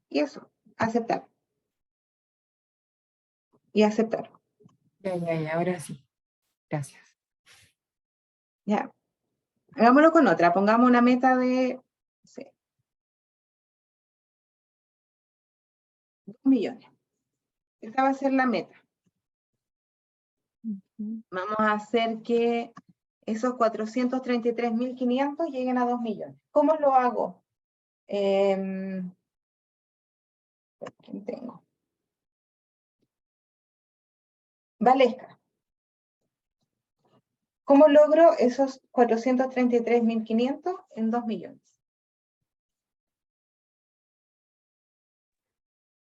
S2: Y eso, aceptar. Y aceptar.
S11: Ya, ahora sí. Gracias.
S2: Ya. Hagámoslo con otra. Pongamos una meta de, no sé, 2 millones. Esa va a ser la meta. Vamos a hacer que esos 433.500 lleguen a 2 millones. ¿Cómo lo hago? ¿Quién tengo? Valesca. ¿Cómo logro esos 433.500 en 2 millones?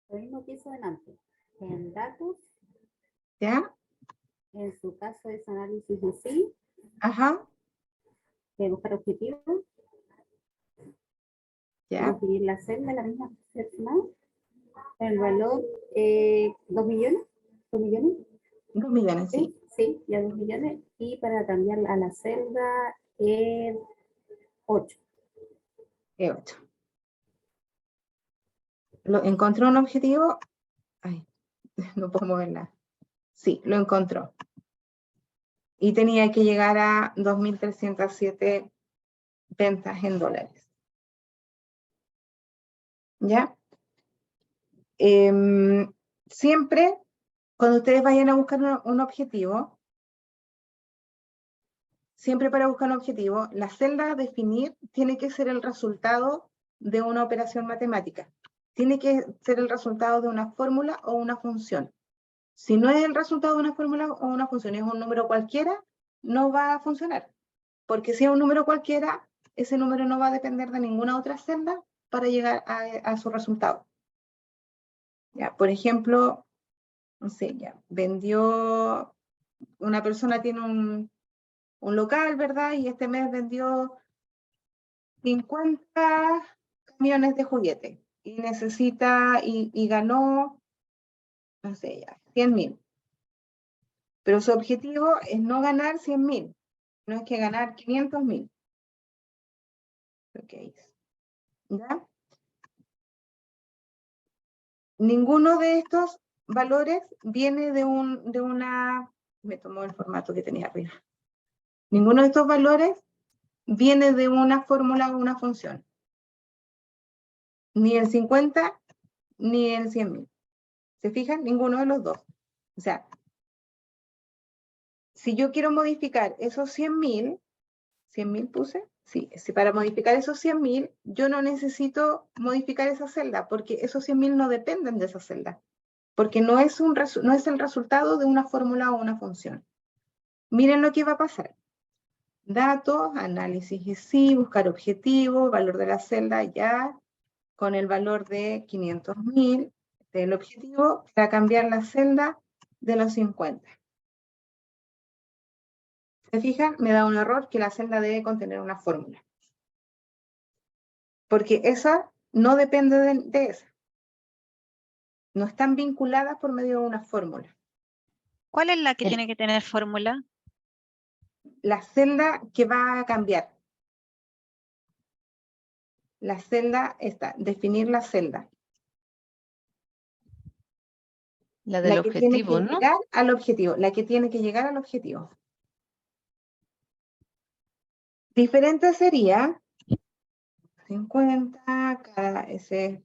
S1: Lo mismo que hizo delante. En datos,
S2: ¿Ya?
S1: en su caso es análisis y sí,
S2: Ajá.
S1: de buscar objetivos,
S2: ¿Ya?
S1: definir la celda, la misma seleccionada. El valor, 2 millones. 2 millones.
S2: 2 millones, sí.
S1: Sí, ya 2 millones. Y para cambiar a la celda, 8.
S2: 8. ¿Encontró un objetivo? Ay, no puedo moverla. Sí, lo encontró. Y tenía que llegar a 2.307 ventas en dólares. ¿Ya? Siempre, cuando ustedes vayan a buscar un objetivo, siempre para buscar un objetivo, la celda a definir tiene que ser el resultado de una operación matemática. Tiene que ser el resultado de una fórmula o una función. Si no es el resultado de una fórmula o una función, es un número cualquiera, no va a funcionar. Porque si es un número cualquiera, ese número no va a depender de ninguna otra celda para llegar a su resultado. Ya, por ejemplo, no sé, ya, vendió, una persona tiene un local, ¿verdad? Y este mes vendió 50 camiones de juguete y necesita, y ganó, no sé, ya, 100.000. Pero su objetivo es no ganar 100.000, no es que ganar 500.000. Ok, ¿ya? Ninguno de estos valores viene de una, me tomó el formato que tenía arriba. Ninguno de estos valores viene de una fórmula o una función. Ni el 50, ni el 100.000. ¿Se fijan? Ninguno de los dos. O sea, si yo quiero modificar esos 100.000, 100.000 puse, sí, si para modificar esos 100.000, yo no necesito modificar esa celda, porque esos 100.000 no dependen de esa celda, porque no es el resultado de una fórmula o una función. Miren lo que va a pasar. Datos, análisis y sí, buscar objetivo, valor de la celda ya, con el valor de 500.000 del objetivo, para cambiar la celda de los 50. ¿Se fijan? Me da un error que la celda debe contener una fórmula. Porque esa no depende de esa. No están vinculadas por medio de una fórmula.
S8: ¿Cuál es la que
S2: El-
S8: tiene que tener fórmula?
S2: La celda que va a cambiar. La celda está, definir la celda.
S5: La del
S2: La que tiene
S5: objetivo,
S2: que
S5: ¿no?
S2: llegar al objetivo. La que tiene que llegar al objetivo. Diferente sería 50, cada ese,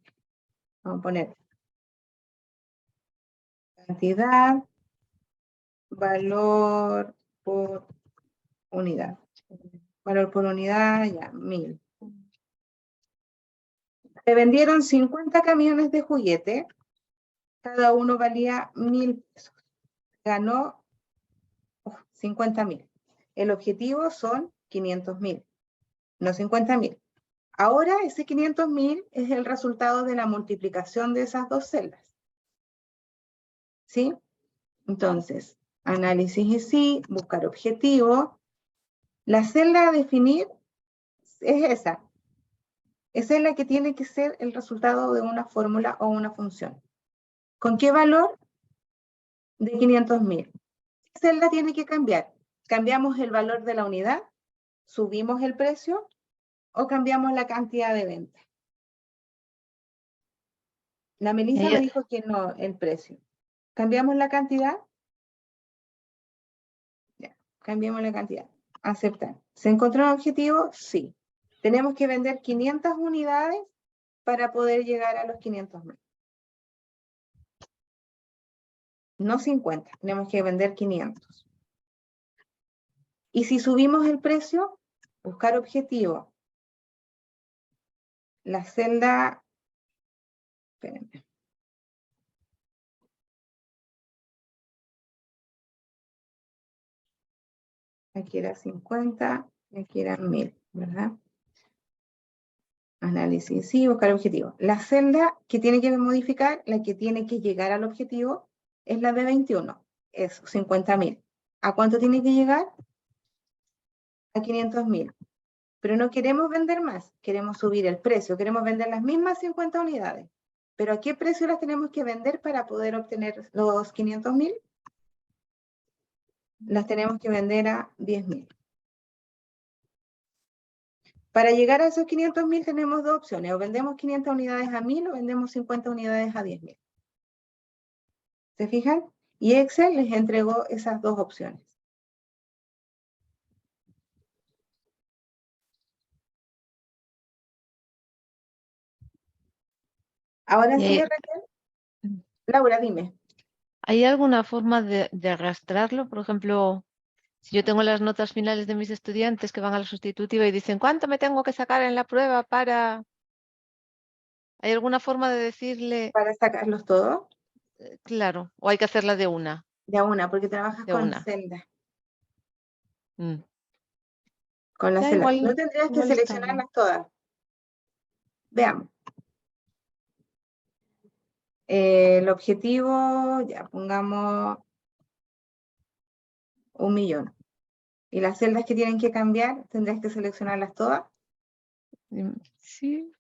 S2: vamos a poner cantidad, valor por unidad. Valor por unidad, ya, 1000. Se vendieron 50 camiones de juguete, cada uno valía 1000 pesos. Ganó 50.000. El objetivo son 500.000, no 50.000. Ahora ese 500.000 es el resultado de la multiplicación de esas dos celdas. ¿Sí? Entonces, análisis y sí, buscar objetivo. La celda a definir es esa. Esa es la que tiene que ser el resultado de una fórmula o una función. ¿Con qué valor? De 500.000. ¿Qué celda tiene que cambiar? ¿Cambiamos el valor de la unidad? ¿Subimos el precio? ¿O cambiamos la cantidad de venta? La Melissa me dijo que no, el precio. ¿Cambiamos la cantidad? Ya, cambiamos la cantidad. Aceptar. ¿Se encontró un objetivo? Sí. Tenemos que vender 500 unidades para poder llegar a los 500.000. No 50, tenemos que vender 500. Y si subimos el precio, buscar objetivo. La celda, espérenme. Aquí era 50, aquí eran 1000, ¿verdad? Análisis, sí, buscar objetivo. La celda que tiene que modificar, la que tiene que llegar al objetivo, es la de 21, es 50.000. ¿A cuánto tiene que llegar? A 500.000. Pero no queremos vender más, queremos subir el precio, queremos vender las mismas 50 unidades. ¿Pero a qué precio las tenemos que vender para poder obtener los 500.000? Las tenemos que vender a 10.000. Para llegar a esos 500.000 tenemos dos opciones, o vendemos 500 unidades a 1000 o vendemos 50 unidades a 10.000. ¿Se fijan? Y Excel les entregó esas dos opciones. Ahora sí, Raquel. Laura, dime.
S5: ¿Hay alguna forma de arrastrarlo? Por ejemplo, si yo tengo las notas finales de mis estudiantes que van a la sustitutiva y dicen, ¿cuánto me tengo que sacar en la prueba para...? ¿Hay alguna forma de decirle...?
S2: ¿Para sacarlos todos?
S5: Claro, o hay que hacerla de una.
S2: De una, porque trabajas
S5: De
S2: con
S5: una.
S2: celda.
S5: Mm.
S2: Con la
S5: Ya,
S2: celda.
S5: igual,
S2: No tendrías que
S5: igual está bien.
S2: seleccionarlas todas. Veamos. El objetivo, ya pongamos 1.000.000. ¿Y las celdas que tienen que cambiar, tendrás que seleccionarlas todas?
S5: Sí.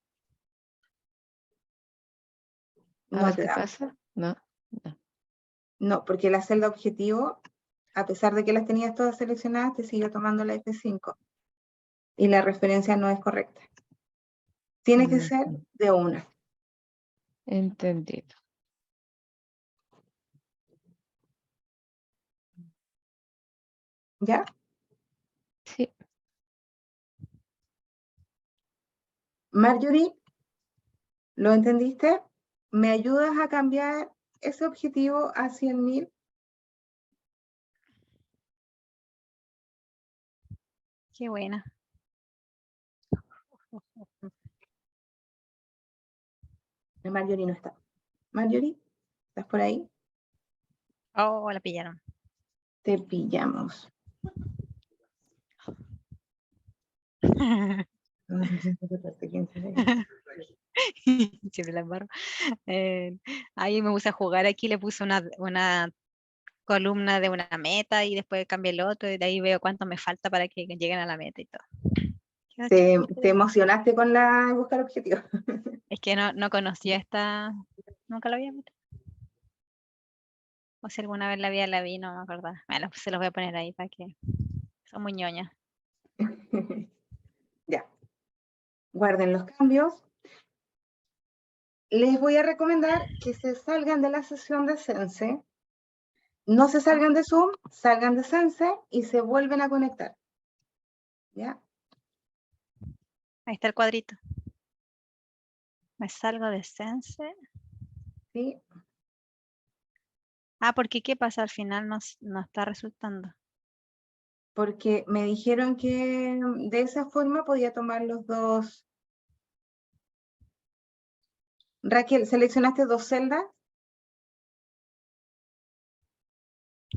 S5: A
S2: No
S5: ver
S2: te
S5: qué
S2: da.
S5: pasa. No.
S2: No, porque la celda objetivo, a pesar de que las tenías todas seleccionadas, te sigue tomando la F5. Y la referencia no es correcta. Tiene que ser de una.
S5: Entendido.
S2: ¿Ya?
S5: Sí.
S2: Marjorie, ¿lo entendiste? ¿Me ayudas a cambiar ese objetivo a 100.000?
S8: Qué buena.
S2: Marjorie no está. Marjorie, ¿estás por ahí?
S8: Oh, la pillaron.
S2: Te pillamos.
S8: Siempre la embarro. Ahí me puse a jugar aquí, le puse una columna de una meta y después cambié el otro y de ahí veo cuánto me falta para que lleguen a la meta y todo.
S2: Te emocionaste con la buscar objetivos.
S8: Es que no conocía esta, nunca la había visto. O si alguna vez la vi, no me acuerdo. Bueno, pues se los voy a poner ahí para que son muy ñoñas.
S2: Ya. Guarden los cambios. Les voy a recomendar que se salgan de la sesión de Sense. No se salgan de Zoom, salgan de Sense y se vuelven a conectar. ¿Ya?
S8: Ahí está el cuadrito. Me salgo de Sense.
S2: ¿Sí?
S8: Ah, porque ¿qué pasa al final? No está resultando.
S2: Porque me dijeron que de esa forma podía tomar los dos. Raquel, ¿seleccionaste dos celdas?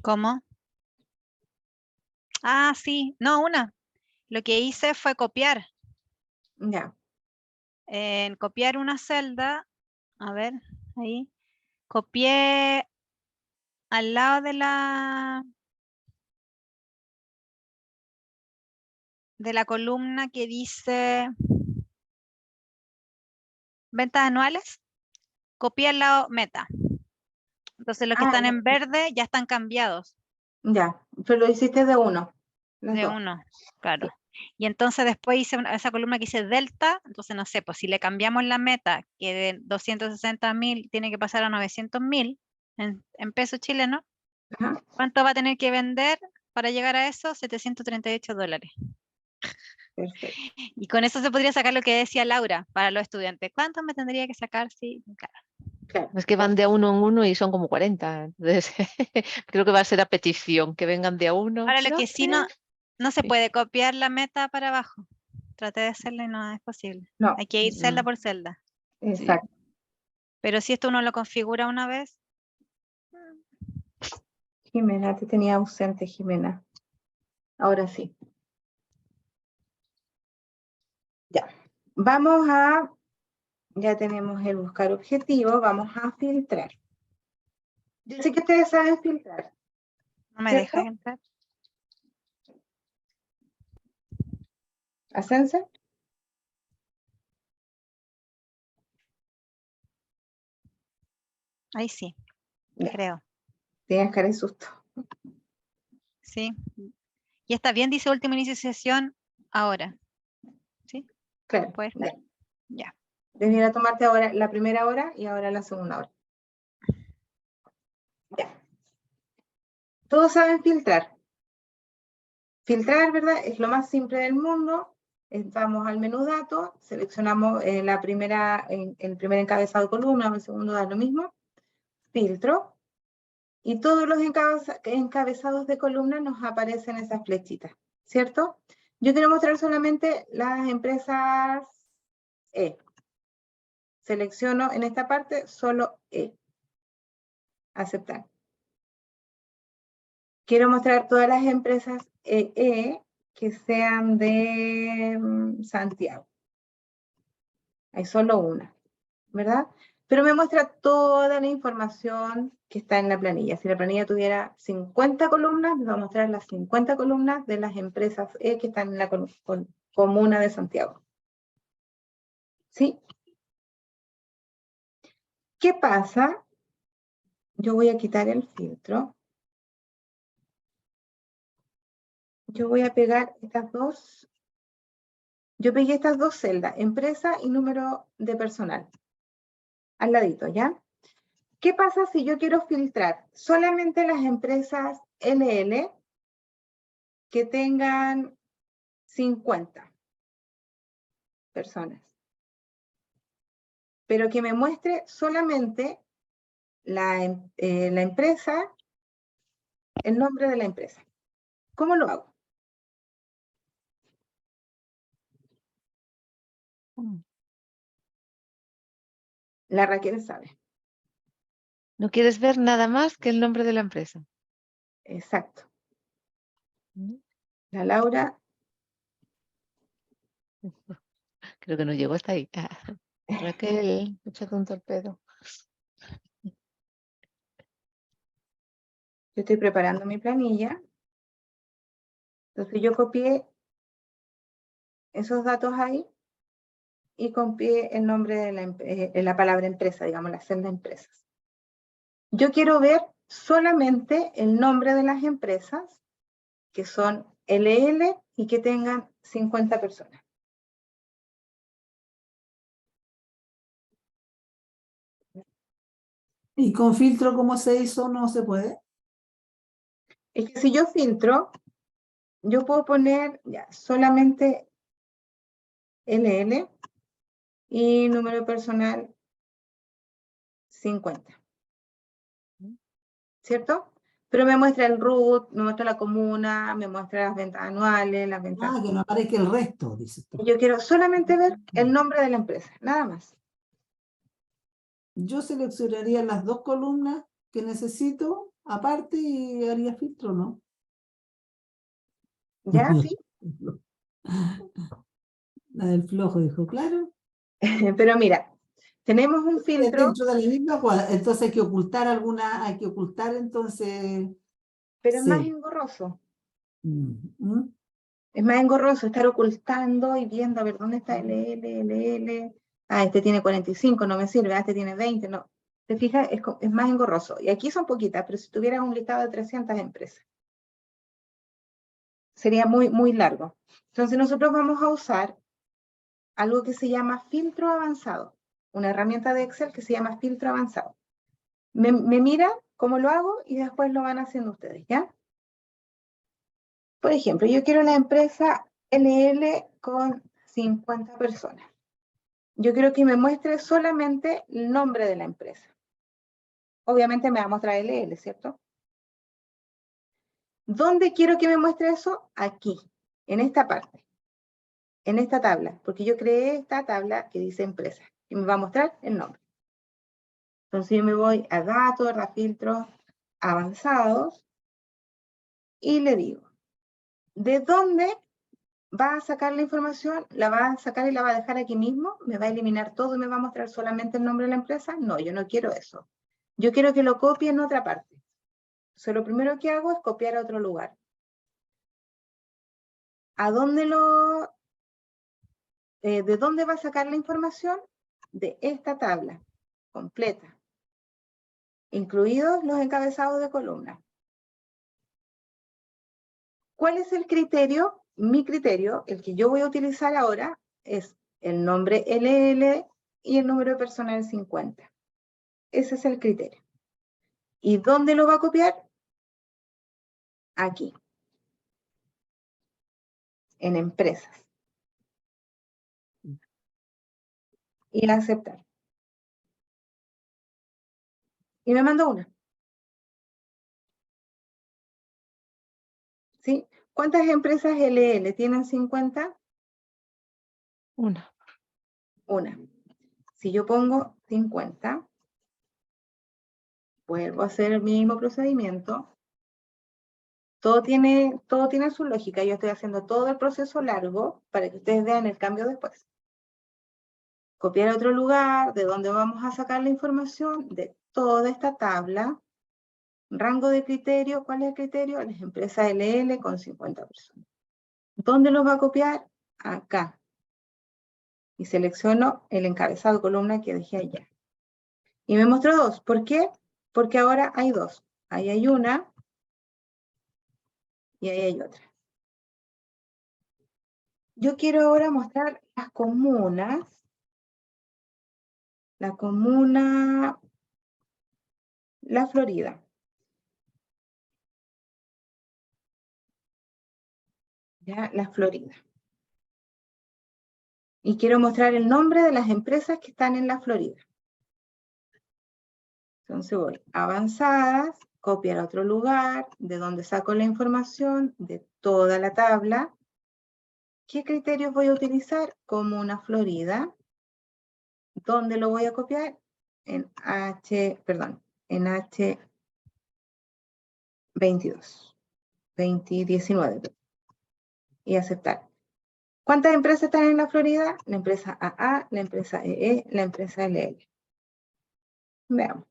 S8: ¿Cómo? Ah, sí. No, una. Lo que hice fue copiar.
S2: Ya.
S8: En copiar una celda. A ver, ahí. Copié al lado de la columna que dice ventas anuales. Copié al lado meta. Entonces los que están en verde ya están cambiados.
S2: Ya, pero lo hiciste de uno. Las
S8: De
S2: dos.
S8: uno, claro. Y entonces después hice esa columna que dice delta, entonces no sé, pues si le cambiamos la meta, que de 260.000 tiene que pasar a 900.000 en pesos chilenos,
S2: Ajá.
S8: ¿cuánto va a tener que vender para llegar a eso? $738.
S2: Perfecto.
S8: Y con eso se podría sacar lo que decía Laura para los estudiantes. ¿Cuánto me tendría que sacar? Sí, claro.
S2: Claro.
S5: Es que van de a uno en uno y son como 40. Entonces, creo que va a ser a petición, que vengan de a uno.
S8: Ahora lo que sí no se
S5: Sí.
S8: puede copiar la meta para abajo. Traté de hacerlo y no es posible.
S2: No.
S8: Hay que ir celda por celda.
S2: Exacto.
S8: Pero si esto uno lo configura una vez,
S2: Jimena, te tenía ausente, Jimena. Ahora sí. Ya. Ya tenemos el buscar objetivo, vamos a filtrar. Yo sé que ustedes saben filtrar.
S8: no me
S2: ¿Cierto?
S8: deja entrar.
S2: ¿Ascense?
S8: Ahí sí,
S2: Ya.
S8: creo.
S2: Tienes cara de susto.
S8: Sí. Y está bien, dice último inicio de sesión ahora. ¿Sí?
S2: Claro.
S8: Puede estar.
S2: Ya.
S8: Ya.
S2: Debiera tomarte ahora la primera hora y ahora la segunda hora. Ya. Todos saben filtrar. Filtrar, ¿verdad? Es lo más simple del mundo. Vamos al menú datos, seleccionamos el primer encabezado de columna o el segundo da lo mismo. Filtro. Y todos los encabezados de columna nos aparecen esas flechitas, ¿cierto? Yo quiero mostrar solamente las empresas E. Selecciono en esta parte solo E. Aceptar. Quiero mostrar todas las empresas EE que sean de Santiago. Hay solo una, ¿verdad? Pero me muestra toda la información que está en la planilla. Si la planilla tuviera 50 columnas, me va a mostrar las 50 columnas de las empresas que están en la comuna de Santiago. ¿Sí? ¿Qué pasa? Yo voy a quitar el filtro. Yo voy a pegar estas dos. Yo pegué estas dos celdas, empresa y número de personal. Al ladito, ¿ya? ¿Qué pasa si yo quiero filtrar solamente las empresas LL que tengan 50 personas? Pero que me muestre solamente la empresa, el nombre de la empresa. ¿Cómo lo hago? La Raquel sabe.
S5: No quieres ver nada más que el nombre de la empresa.
S2: Exacto. La Laura.
S5: Creo que no llegó hasta ahí. Raquel, échate un torpedo.
S2: Yo estoy preparando mi planilla. Entonces yo copié esos datos ahí y copié el nombre de la palabra empresa, digamos, la celda empresas. Yo quiero ver solamente el nombre de las empresas que son LL y que tengan 50 personas.
S9: ¿Y con filtro cómo se hizo? No se puede.
S2: Es que si yo filtro, yo puedo poner ya, solamente LL y número personal 50. ¿Cierto? Pero me muestra el RUT, me muestra la comuna, me muestra las ventas anuales, las ventas.
S9: Ah, que no aparezca el resto, dices tú.
S2: Yo quiero solamente ver el nombre de la empresa, nada más.
S9: Yo seleccionaría las dos columnas que necesito aparte y haría filtro, ¿no?
S2: ¿Ya? ¿Sí?
S9: La del flojo dijo, claro.
S2: Pero mira, tenemos un filtro,
S9: Dentro de la misma cuadra, entonces hay que ocultar alguna, hay que ocultar entonces.
S2: pero es más
S9: Sí.
S2: engorroso.
S9: ¿Mm?
S2: Es más engorroso estar ocultando y viendo a ver dónde está LL. Ah, este tiene 45, no me sirve. Ah, este tiene 20, no. ¿Te fijas? Es más engorroso. Y aquí son poquitas, pero si tuvieras un listado de 300 empresas, sería muy, muy largo. Entonces nosotros vamos a usar algo que se llama filtro avanzado. Una herramienta de Excel que se llama filtro avanzado. Me miran cómo lo hago y después lo van haciendo ustedes, ¿ya? Por ejemplo, yo quiero la empresa LL con 50 personas. Yo quiero que me muestre solamente el nombre de la empresa. Obviamente me va a mostrar LL, ¿cierto? ¿Dónde quiero que me muestre eso? Aquí, en esta parte, en esta tabla, porque yo creé esta tabla que dice empresa y me va a mostrar el nombre. Entonces yo me voy a datos, a filtros avanzados y le digo, ¿de dónde va a sacar la información? ¿La va a sacar y la va a dejar aquí mismo? ¿Me va a eliminar todo y me va a mostrar solamente el nombre de la empresa? No, yo no quiero eso. Yo quiero que lo copie en otra parte. Entonces lo primero que hago es copiar a otro lugar. ¿A dónde ¿De dónde va a sacar la información? De esta tabla completa, incluidos los encabezados de columna. ¿Cuál es el criterio? Mi criterio, el que yo voy a utilizar ahora, es el nombre LL y el número de personal 50. Ese es el criterio. ¿Y dónde lo va a copiar? Aquí. En empresas. Y aceptar. Y me mandó una. ¿Sí? ¿Cuántas empresas LL tienen 50?
S5: Una.
S2: Una. Si yo pongo 50, vuelvo a hacer el mismo procedimiento. Todo tiene su lógica. Yo estoy haciendo todo el proceso largo para que ustedes vean el cambio después. Copiar a otro lugar, de donde vamos a sacar la información de toda esta tabla. Rango de criterio, ¿cuál es el criterio? Las empresas LL con 50 personas. ¿Dónde los va a copiar? Acá. Y selecciono el encabezado de columna que dejé allá. Y me mostró dos. ¿Por qué? Porque ahora hay dos. Ahí hay una y ahí hay otra. Yo quiero ahora mostrar las comunas. La comuna La Florida. Ya, La Florida. Y quiero mostrar el nombre de las empresas que están en La Florida. Entonces voy a avanzadas, copiar a otro lugar, de donde saco la información de toda la tabla. ¿Qué criterios voy a utilizar? Comuna Florida. ¿Dónde lo voy a copiar? En en H22, 2019. Y aceptar. ¿Cuántas empresas están en la Florida? La empresa AA, la empresa EE, la empresa LL. Veamos.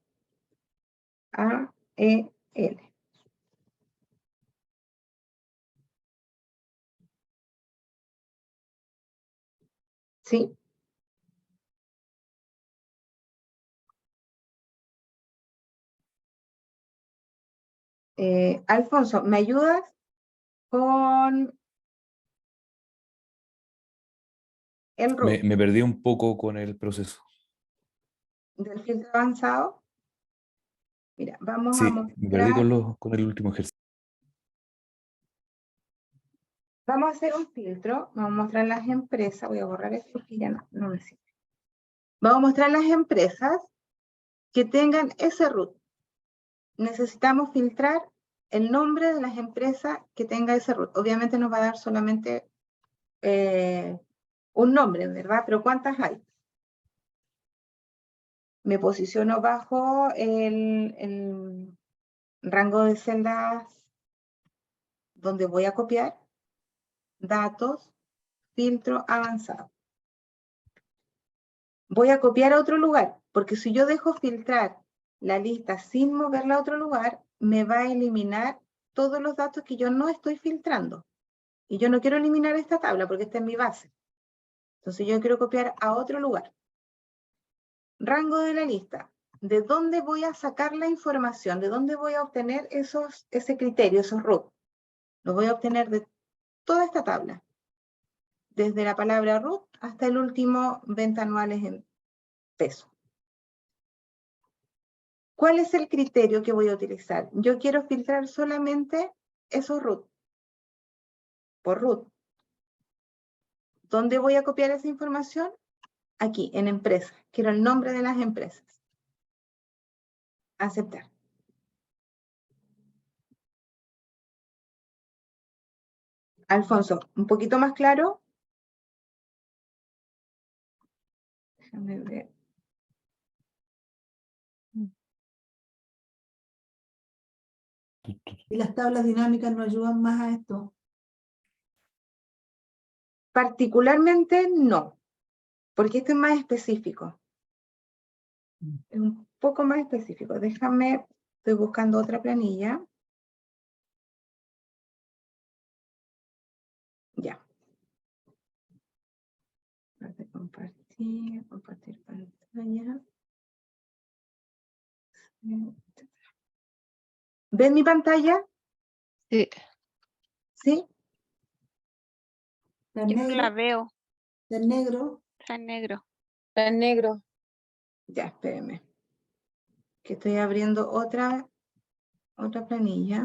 S2: AEL. ¿Sí? Alfonso, ¿me ayudas con el root
S3: Me perdí un poco con el proceso.
S2: del filtro avanzado? Mira, vamos a
S3: Sí, me perdí
S2: mostrar,
S3: con el último ejercicio.
S2: vamos a hacer un filtro, vamos a mostrar las empresas, voy a borrar esto porque ya no me sirve. Vamos a mostrar las empresas que tengan ese root. Necesitamos filtrar el nombre de las empresas que tenga ese root. Obviamente nos va a dar solamente un nombre, ¿verdad? Pero ¿cuántas hay? Me posiciono bajo el rango de celdas donde voy a copiar, datos, filtro avanzado. Voy a copiar a otro lugar, porque si yo dejo filtrar la lista sin moverla a otro lugar, me va a eliminar todos los datos que yo no estoy filtrando. Y yo no quiero eliminar esta tabla porque esta es mi base. Entonces yo quiero copiar a otro lugar. Rango de la lista. ¿De dónde voy a sacar la información? ¿De dónde voy a obtener ese criterio, esos root? Lo voy a obtener de toda esta tabla. Desde la palabra root hasta el último venta anuales en peso. ¿Cuál es el criterio que voy a utilizar? Yo quiero filtrar solamente esos root. Por root. ¿Dónde voy a copiar esa información? Aquí, en empresa. Quiero el nombre de las empresas. Aceptar. Alfonso, un poquito más claro. Déjame ver.
S9: Y las tablas dinámicas nos ayudan más a esto.
S2: Particularmente no, porque esto es más específico. Es un poco más específico. Déjame, estoy buscando otra planilla. Ya. Compartir pantalla. ¿Ven mi pantalla?
S5: Sí.
S2: ¿Sí?
S9: Está
S4: Yo
S9: en
S4: no la
S9: negro,
S4: veo,
S9: está en negro.
S4: está en negro.
S11: Está en negro.
S2: Ya, espérenme. Que estoy abriendo otra planilla.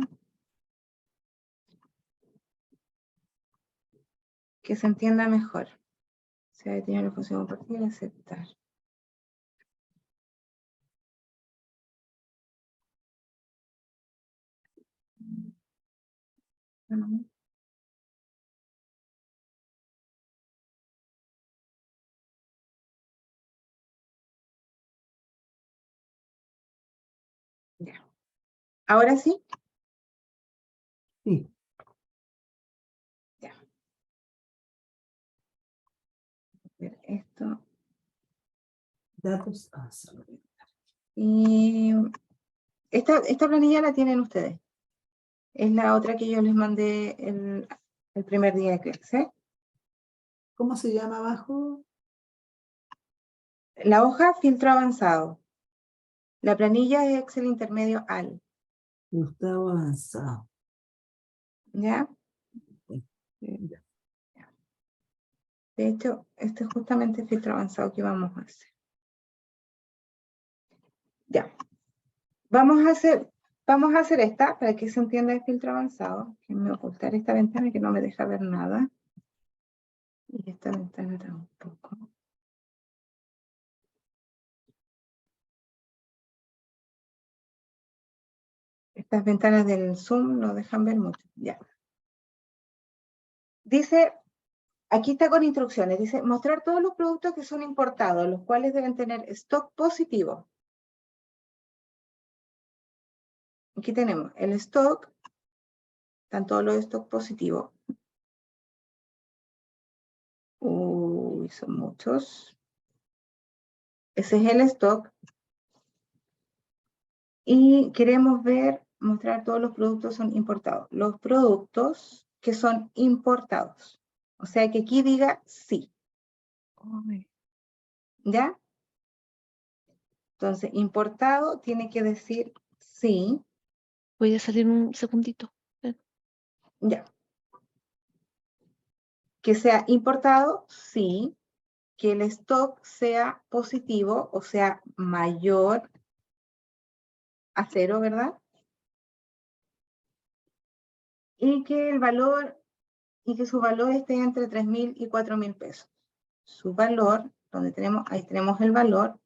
S2: Que se entienda mejor. Se ha detenido la función compartir y aceptar. Ya. ¿Ahora sí?
S9: Sí.
S2: Ya. A ver, esto.
S9: Datos.
S2: Y esta planilla la tienen ustedes. Es la otra que yo les mandé el primer día de clase.
S9: ¿Cómo se llama abajo?
S2: La hoja filtro avanzado. La planilla es Excel intermedio AL.
S9: Gustavo avanzado.
S2: ¿Ya?
S9: Ya.
S2: De hecho, este es justamente el filtro avanzado que vamos a hacer. Ya. Vamos a hacer esta para que se entienda el filtro avanzado. Déjenme ocultar esta ventana que no me deja ver nada. Y esta ventana tampoco. Estas ventanas del Zoom no dejan ver mucho. Ya. Dice, aquí está con instrucciones. Dice, mostrar todos los productos que son importados, los cuales deben tener stock positivo. Aquí tenemos el stock. Están todos los stock positivos. Uy, son muchos. Ese es el stock. Y queremos ver, mostrar todos los productos son importados. Los productos que son importados. O sea que aquí diga sí. ¿Ya? Entonces, importado tiene que decir sí.
S5: Voy a salir un segundito.
S2: Ya. Que sea importado, sí. Que el stock sea positivo, o sea, mayor a 0, ¿verdad? Y que el valor, y que su valor esté entre 3.000 y 4.000 pesos. Su valor, donde tenemos, ahí tenemos el valor.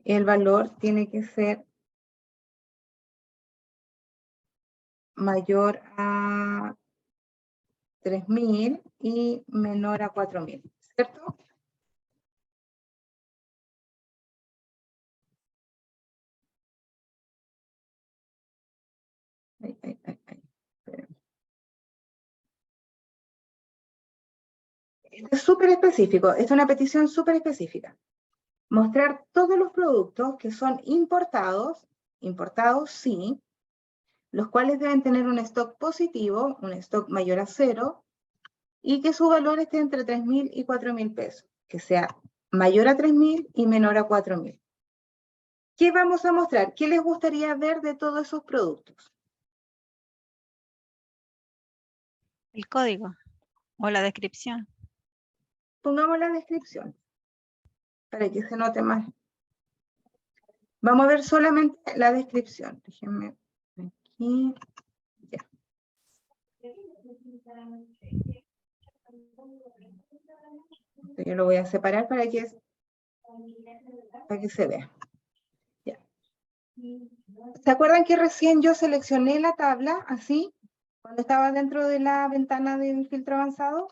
S2: El valor tiene que ser mayor a 3.000 y menor a 4.000, ¿cierto? Espérenme. Esto es súper específico, es una petición súper específica. Mostrar todos los productos que son importados sí, los cuales deben tener un stock positivo, un stock mayor a 0, y que su valor esté entre 3.000 y 4.000 pesos, que sea mayor a 3.000 y menor a 4.000. ¿Qué vamos a mostrar? ¿Qué les gustaría ver de todos esos productos?
S8: El código o la descripción.
S2: Pongamos la descripción, para que se note más. Vamos a ver solamente la descripción. Déjenme aquí. Ya. Yo lo voy a separar para que se vea. Ya. ¿Se acuerdan que recién yo seleccioné la tabla así? Cuando estaba dentro de la ventana del filtro avanzado,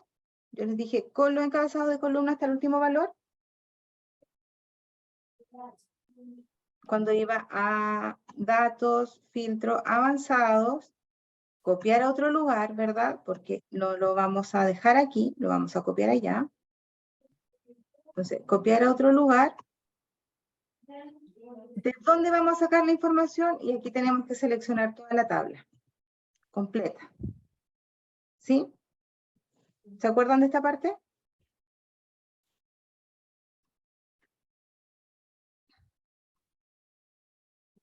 S2: yo les dije con los encabezados de columna hasta el último valor. Cuando iba a datos, filtro avanzados, copiar a otro lugar, ¿verdad? Porque no lo vamos a dejar aquí, lo vamos a copiar allá. Entonces, copiar a otro lugar. ¿De dónde vamos a sacar la información? Y aquí tenemos que seleccionar toda la tabla completa. ¿Sí? ¿Se acuerdan de esta parte?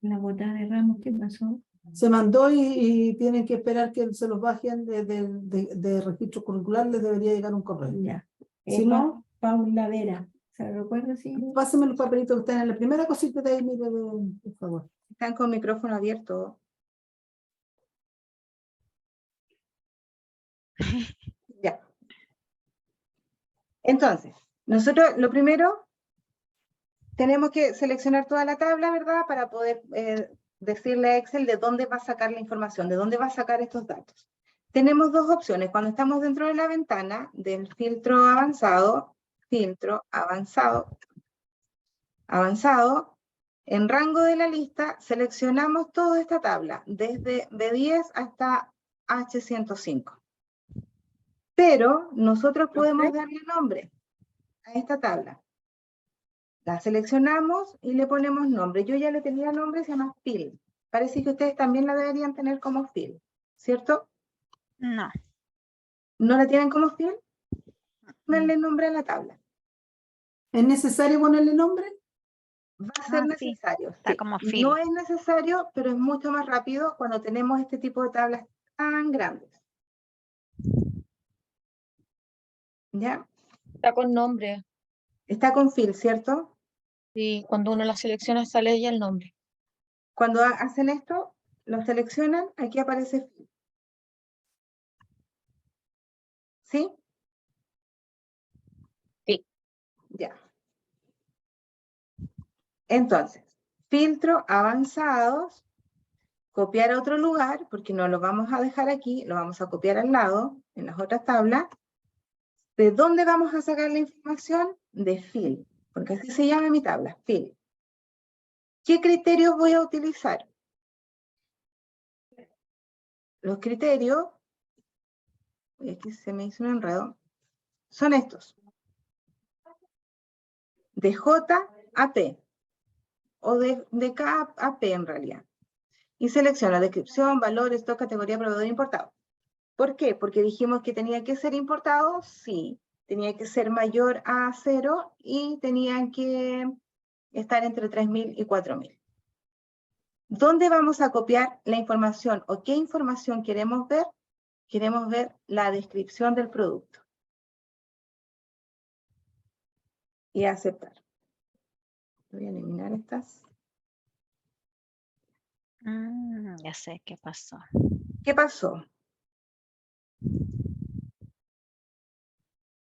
S1: La bota de Ramos, ¿qué pasó?
S9: Se mandó y tienen que esperar que se los bajen de registro curricular, les debería llegar un correo.
S1: Ya.
S9: Si no,
S1: Paula Vera. ¿Se recuerda? Sí.
S9: pásenme los papelitos que están en la primera cosita de ahí, mire, por favor.
S2: Están con micrófono abierto. Ya. Entonces, nosotros lo primero, tenemos que seleccionar toda la tabla, ¿verdad? Para poder decirle a Excel de dónde va a sacar la información, de dónde va a sacar estos datos. Tenemos dos opciones. Cuando estamos dentro de la ventana del filtro avanzado, en rango de la lista, seleccionamos toda esta tabla, desde B10 hasta H105. Pero nosotros podemos darle nombre a esta tabla. La seleccionamos y le ponemos nombre. Yo ya le tenía nombre, se llama Fill. Parece que ustedes también la deberían tener como Fill, ¿cierto?
S8: No.
S2: ¿No la tienen como Fill? Ponle nombre a la tabla.
S9: ¿Es necesario ponerle nombre?
S2: Va a ser
S8: Sí,
S2: necesario.
S8: está
S2: Sí.
S8: como Fill.
S2: No es necesario, pero es mucho más rápido cuando tenemos este tipo de tablas tan grandes. ¿Ya?
S12: Está con nombre.
S2: Está con Fill, ¿cierto?
S12: Y cuando uno la selecciona sale ya el nombre.
S2: Cuando hacen esto, lo seleccionan, aquí aparece Fill. ¿Sí?
S12: Sí.
S2: Ya. Entonces, filtro avanzados, copiar a otro lugar, porque no lo vamos a dejar aquí, lo vamos a copiar al lado, en las otras tablas. ¿De dónde vamos a sacar la información? De Fill, porque así se llama mi tabla, Fill. ¿Qué criterios voy a utilizar? Los criterios, aquí se me hizo un enredo, son estos. De J a P, o de K a P en realidad. Y selecciono descripción, valor, stock, categoría, proveedor importado. ¿Por qué? Porque dijimos que tenía que ser importado, sí. Tenía que ser mayor a 0 y tenían que estar entre 3.000 y 4.000. ¿Dónde vamos a copiar la información o qué información queremos ver? Queremos ver la descripción del producto. Y aceptar. Voy a eliminar estas.
S8: Ya sé qué pasó.
S2: ¿Qué pasó?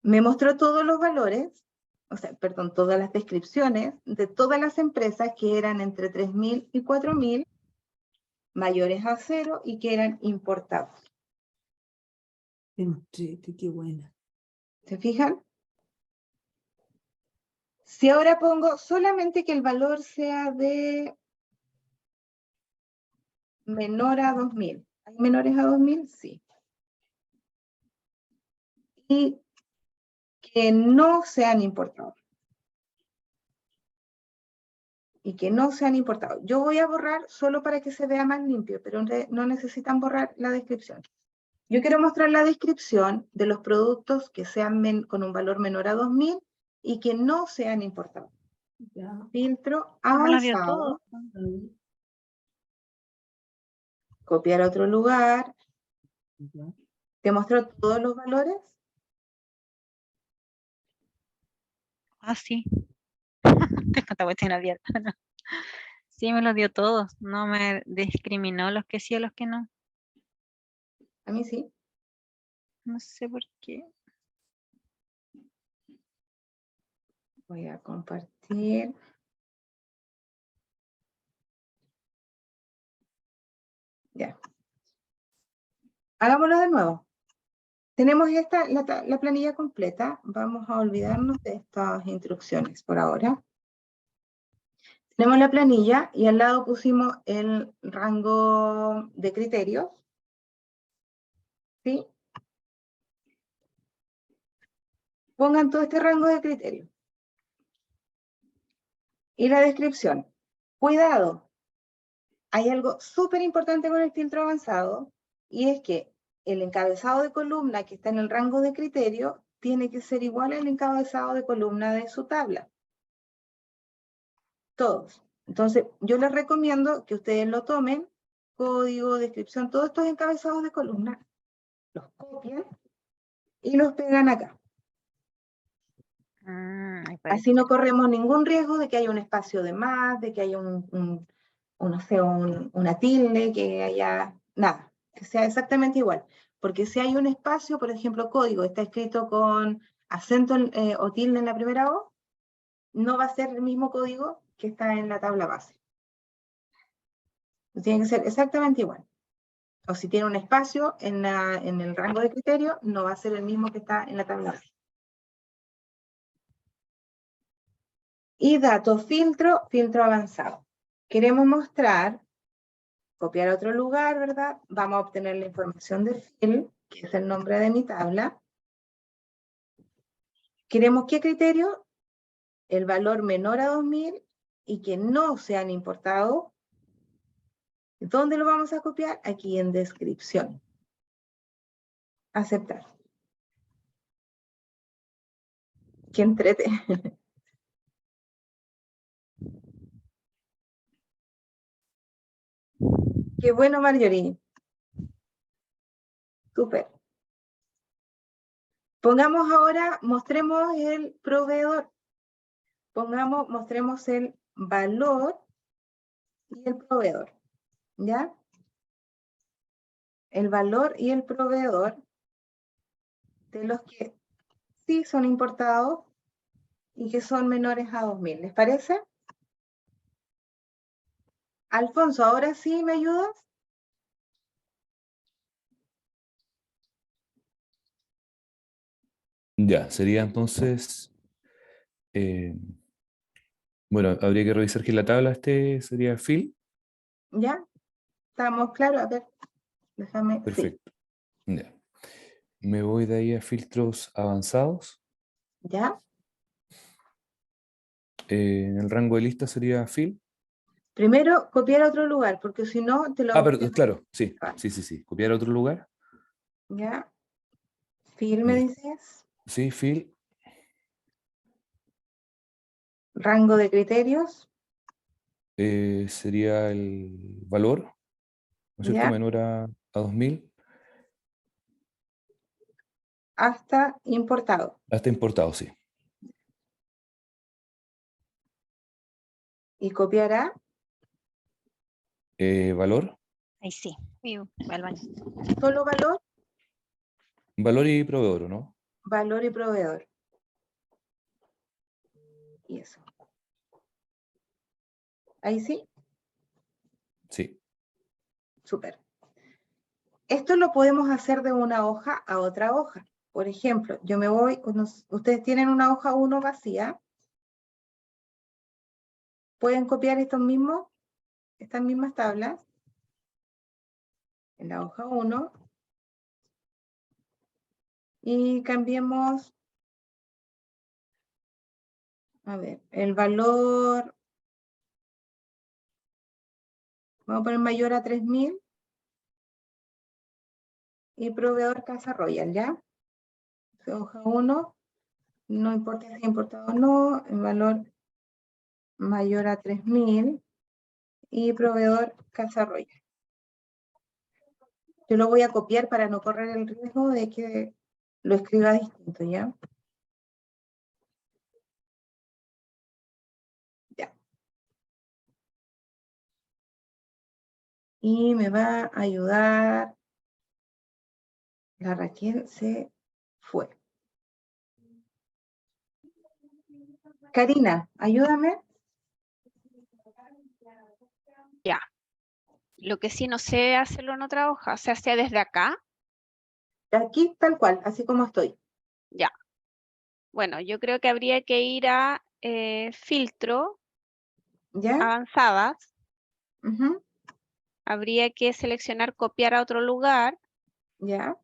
S2: Me mostró todos los valores, o sea, perdón, todas las descripciones de todas las empresas que eran entre 3.000 y 4.000, mayores a 0 y que eran importados.
S9: Qué buena.
S2: ¿Se fijan? Si ahora pongo solamente que el valor sea de menor a 2.000. ¿Hay menores a 2.000? Sí. Y que no sean importados. Y que no sean importados. Yo voy a borrar solo para que se vea más limpio, pero no necesitan borrar la descripción. Yo quiero mostrar la descripción de los productos que sean con un valor menor a 2.000 y que no sean importados.
S9: Ya.
S2: Filtro
S8: No me lo dio todo.
S2: avanzado. Copiar a otro lugar.
S9: Ya.
S2: ¿Te mostró todos los valores?
S8: Ah, sí. Tengo esta cuestión abierta. ¿No? Sí, me lo dio todo. No me discriminó los que sí o los que no.
S2: A mí sí.
S8: No sé por qué.
S2: Voy a compartir. Ya. Hagámoslo de nuevo. Tenemos la planilla completa. Vamos a olvidarnos de estas instrucciones por ahora. Tenemos la planilla y al lado pusimos el rango de criterios. ¿Sí? Pongan todo este rango de criterios. Y la descripción. Cuidado. Hay algo súper importante con el filtro avanzado y es que el encabezado de columna que está en el rango de criterio tiene que ser igual al encabezado de columna de su tabla. Todos. Entonces, yo les recomiendo que ustedes lo tomen, código, descripción, todos estos encabezados de columna, los copian y los pegan acá. Así no corremos ningún riesgo de que haya un espacio de más, de que haya no sé, una tilde, que haya nada, que sea exactamente igual. Porque si hay un espacio, por ejemplo, código, está escrito con acento o tilde en la primera O, no va a ser el mismo código que está en la tabla base. Tiene que ser exactamente igual. O si tiene un espacio en el rango de criterio, no va a ser el mismo que está en la tabla base. Y datos filtro, filtro avanzado. Queremos mostrar, copiar a otro lugar, ¿verdad? Vamos a obtener la información de fill, que es el nombre de mi tabla. ¿Queremos qué criterio? El valor menor a 2.000 y que no sean importados. ¿Dónde lo vamos a copiar? Aquí en descripción. Aceptar. ¡Qué entrete! ¡Qué bueno, Marjorie! Súper. Pongamos ahora, mostremos el proveedor. Mostremos el valor y el proveedor. ¿Ya? El valor y el proveedor de los que sí son importados y que son menores a 2.000. ¿Les parece? Alfonso, ¿ahora sí me ayudas?
S3: Ya, sería entonces, bueno, habría que revisar que la tabla sería fill.
S2: ¿Ya? ¿Estamos claros? A ver, déjame. Sí.
S3: Perfecto. Ya. Me voy de ahí a filtros avanzados.
S2: ¿Ya?
S3: En el rango de lista sería fill.
S2: Primero, copiar a otro lugar, porque si no, te lo...
S3: Ah, perdón, claro, sí, sí. Copiar a otro lugar.
S2: ¿Ya? Fill, me dices.
S3: Sí, fill.
S2: Rango de criterios.
S3: sería el valor, ¿no es cierto?
S2: ¿Ya?
S3: Menor a 2000
S2: Hasta importado.
S3: hasta importado, sí.
S2: Y copiará
S3: Valor,
S8: Ahí sí. Voy al baño.
S2: solo valor,
S3: valor y proveedor, ¿o ¿no?
S2: valor y proveedor. Y eso. Ahí sí,
S3: Sí.
S2: súper. Esto lo podemos hacer de una hoja a otra hoja. Por ejemplo, yo me voy, ustedes tienen una hoja 1 vacía, pueden copiar estas mismas tablas en la hoja 1 y cambiemos, a ver, el valor, vamos a poner mayor a 3000 y proveedor Casa Royal, ¿ya? Hoja 1, no importa si ha importado o no, el valor mayor a 3000 y proveedor Casa Royal. Yo lo voy a copiar para no correr el riesgo de que lo escriba distinto, ¿ya? Ya. Y me va a ayudar, la Raquel se fue. Karina, ayúdame.
S4: Ya. Lo que sí no sé hacerlo en otra hoja, se hace desde acá.
S2: Aquí tal cual, así como estoy.
S4: Ya. Bueno, yo creo que habría que ir a filtro,
S2: ¿Ya?
S4: avanzadas.
S2: Ujú.
S4: Habría que seleccionar copiar a otro lugar.
S2: ¿Ya?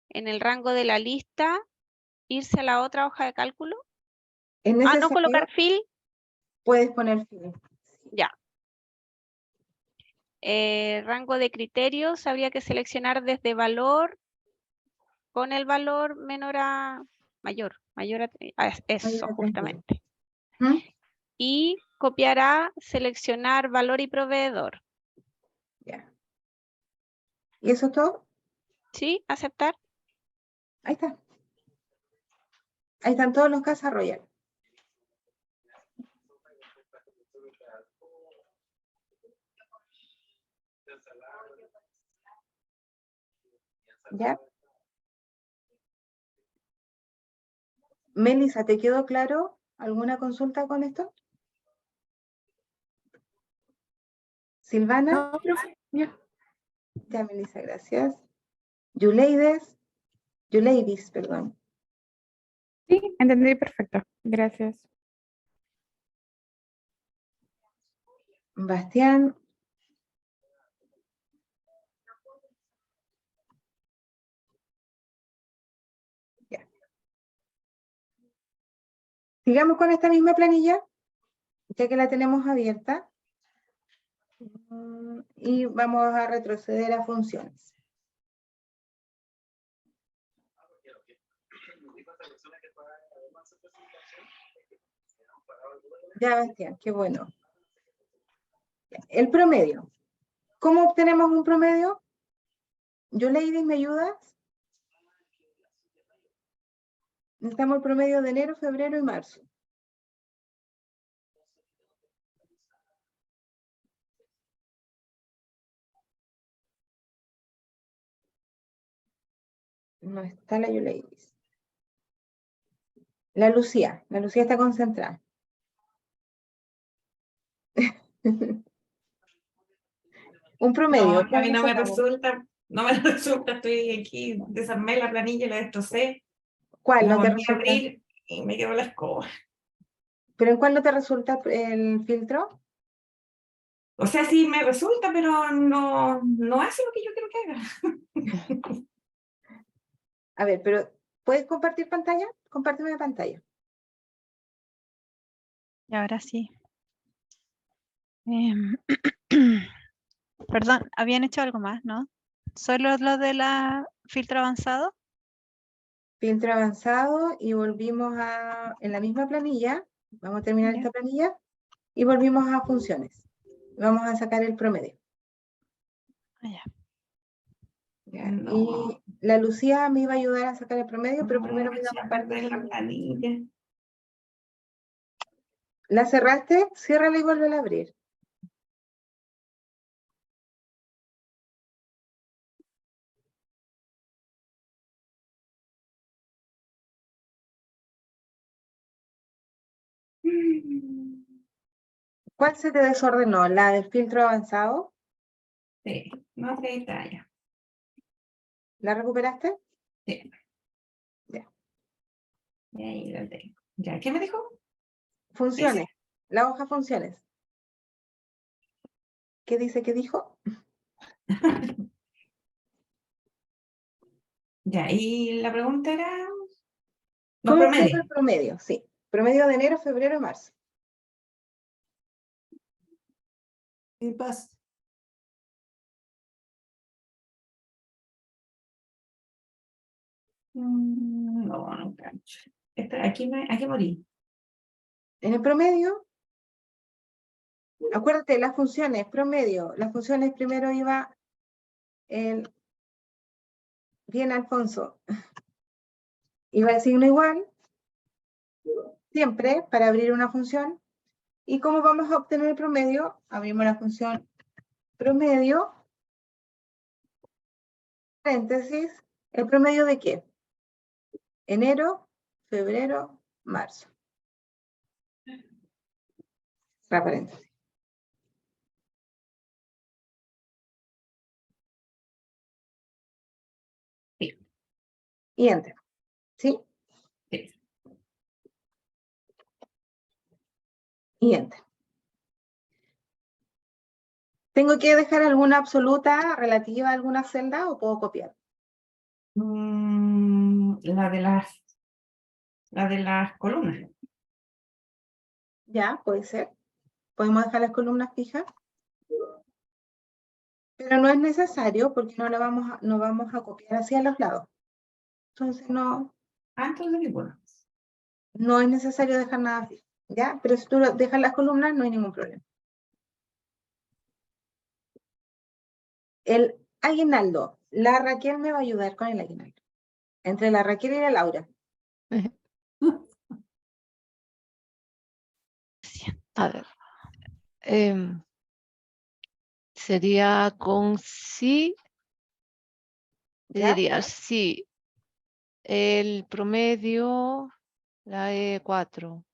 S4: En el rango de la lista, irse a la otra hoja de cálculo.
S2: ¿Es
S4: Ah, no
S2: necesario?
S4: colocar fill.
S2: Puedes poner fill.
S4: Ya. Rango de criterios, habría que seleccionar desde valor con el valor menor a mayor a eso,
S2: Mayor a 3000.
S4: justamente.
S2: ¿Mm?
S4: Y copiará, seleccionar valor y proveedor.
S2: Ya. ¿Y eso es todo?
S4: ¿Sí? ¿Aceptar?
S2: Ahí está. Ahí están todos los Casa Royal. ¿Ya? Melissa, ¿te quedó claro? ¿Alguna consulta con esto? Silvana.
S6: No, profe, ya.
S2: Ya, Melissa, gracias. Yuleidis, perdón.
S6: Sí, entendí perfecto. Gracias.
S2: Bastián. Ya. Sigamos con esta misma planilla, ya que la tenemos abierta. Y vamos a retroceder a funciones. Ya, Bastián, qué bueno. El promedio. ¿Cómo obtenemos un promedio? Yuleidis, ¿me ayudas? Necesitamos el promedio de enero, febrero y marzo. No está la Yuleidis. La Lucía está concentrada. Un promedio.
S13: No, a mí no me
S2: sacamos?
S13: resulta, no me resulta, estoy aquí, desarmé la planilla y la destrocé.
S2: ¿Cuál
S13: La
S2: no te
S13: volví a
S2: resulta?
S13: abrir y me quedó la escoba.
S2: ¿Pero en cuál no te resulta el filtro?
S13: O sea, sí me resulta, pero no hace lo que yo quiero que haga.
S2: A ver, pero ¿puedes compartir pantalla? Compárteme pantalla.
S8: Y ahora sí. Perdón, habían hecho algo más, ¿no? ¿Solo lo de la filtro avanzado?
S2: Filtro avanzado y volvimos en la misma planilla. Vamos a terminar
S8: Ya.
S2: esta planilla y volvimos a funciones. Vamos a sacar el promedio.
S4: Ya.
S2: Ya,
S13: No.
S2: y la Lucía me iba a ayudar a sacar el promedio, pero
S13: No,
S2: primero me
S13: si
S2: iba a
S13: aparte de la planilla.
S2: ¿La cerraste? Ciérrala y vuelve a abrir. ¿Cuál se te desordenó? ¿La del filtro avanzado?
S13: Sí, no sé, está ya.
S2: ¿La recuperaste?
S13: Sí.
S2: Ya.
S13: Y ahí la tengo. ¿Ya? ¿Qué me dijo?
S2: Funciones. La hoja funciones. ¿Qué dice que dijo?
S13: Ya, y la pregunta era. Los
S2: ¿Cómo saco el
S13: promedios.
S2: promedio? Sí. Promedio de enero, febrero y marzo.
S9: ¿Qué pasa?
S13: No, no cacho. Aquí morí.
S2: En el promedio, acuérdate, las funciones, promedio. Las funciones primero iba el. Bien, Alfonso. Iba el signo igual, siempre, para abrir una función. ¿Y cómo vamos a obtener el promedio? Abrimos la función promedio, paréntesis, ¿el promedio de qué? Enero, febrero, marzo. La paréntesis.
S13: Sí.
S2: Y enter. ¿Sí?
S13: Sí.
S2: Y enter. ¿Tengo que dejar alguna absoluta relativa a alguna celda o puedo copiar?
S13: La de las columnas.
S2: Ya, puede ser. Podemos dejar las columnas fijas. Pero no es necesario porque no vamos a copiar hacia los lados. Entonces no
S13: Entonces, bueno.
S2: es necesario dejar nada fijo. ¿Ya? Pero si tú dejas las columnas no hay ningún problema. El aguinaldo. La Raquel me va a ayudar con el aguinaldo. Entre la Raquel y la Laura.
S5: A ver. Sería con sí.
S2: ¿Ya?
S5: Dirías sí. El promedio, la E4,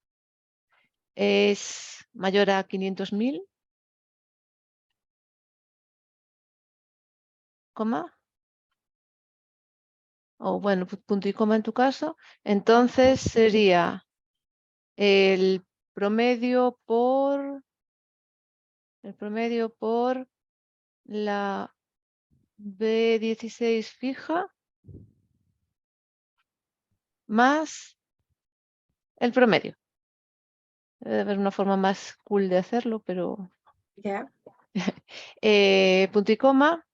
S5: es mayor a 500.000, coma. O bueno, punto y coma en tu caso. Entonces sería el promedio por la B16 fija más el promedio. Debe haber una forma más cool de hacerlo, pero
S2: ¿Ya?
S5: punto y coma.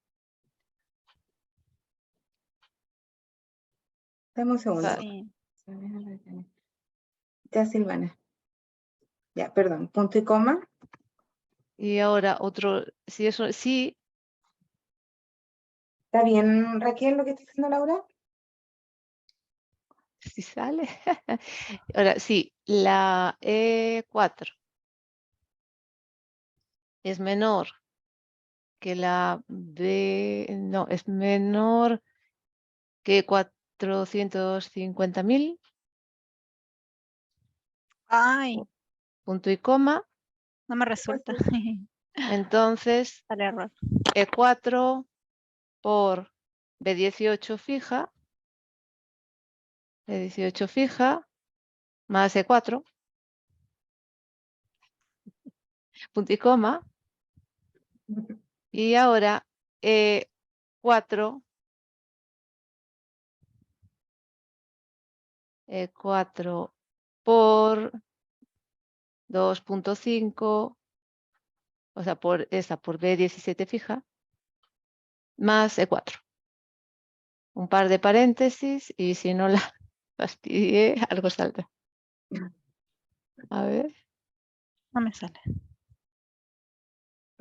S2: Dame un segundo.
S4: Sí.
S2: Ya, Silvana. Ya, perdón. Punto y coma.
S5: Y ahora otro, si eso sí,
S2: ¿Está bien, Raquel, lo que está haciendo Laura?
S5: si sale. Ahora sí, la E4 es menor que la B, no, es menor que 450.000,
S4: Ay,
S5: punto y coma.
S4: no me resulta.
S5: Entonces,
S4: Sale error.
S5: E4 por B18 fija, B18 fija, más E4, punto y coma. Y ahora E4 por 2.5, o sea, por B17 fija, más E4. Un par de paréntesis y si no la fastidié, algo saldrá. A ver.
S4: No me sale.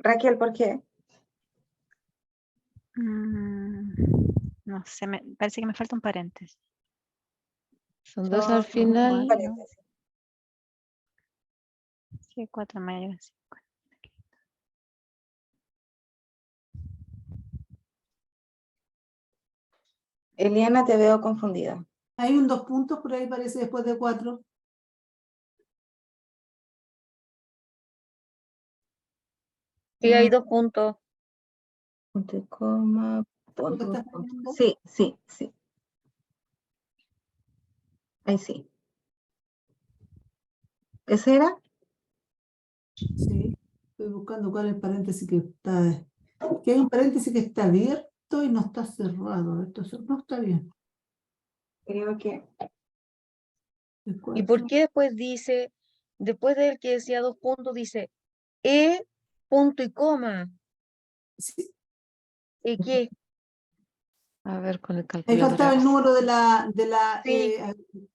S2: Raquel, ¿por qué?
S8: No sé, parece que me falta un paréntesis.
S5: Son dos
S2: Son
S5: al final.
S2: paréntesis.
S8: Sí, 4 mayor a 5.
S2: Eliana, te veo confundida.
S9: Hay un 2 puntos por ahí, parece, después de 4.
S12: Sí, hay 2 puntos.
S2: Punto y coma,
S9: ¿Tú
S2: punto,
S9: estás
S2: punto.
S9: viendo?
S2: Sí, sí, sí. Ahí sí. ¿Ese era?
S9: Sí, estoy buscando cuál es el paréntesis que está. Que hay un paréntesis que está abierto y no está cerrado. Entonces no está bien.
S2: Creo que...
S9: El
S12: ¿Y por
S9: cuatro.
S12: qué después dice, después del que decía 2 puntos, dice E, punto y coma?
S9: Sí,
S12: ¿Y qué?
S5: A ver, con el
S9: ahí
S5: calculador.
S9: faltaba el número de la
S12: Sí.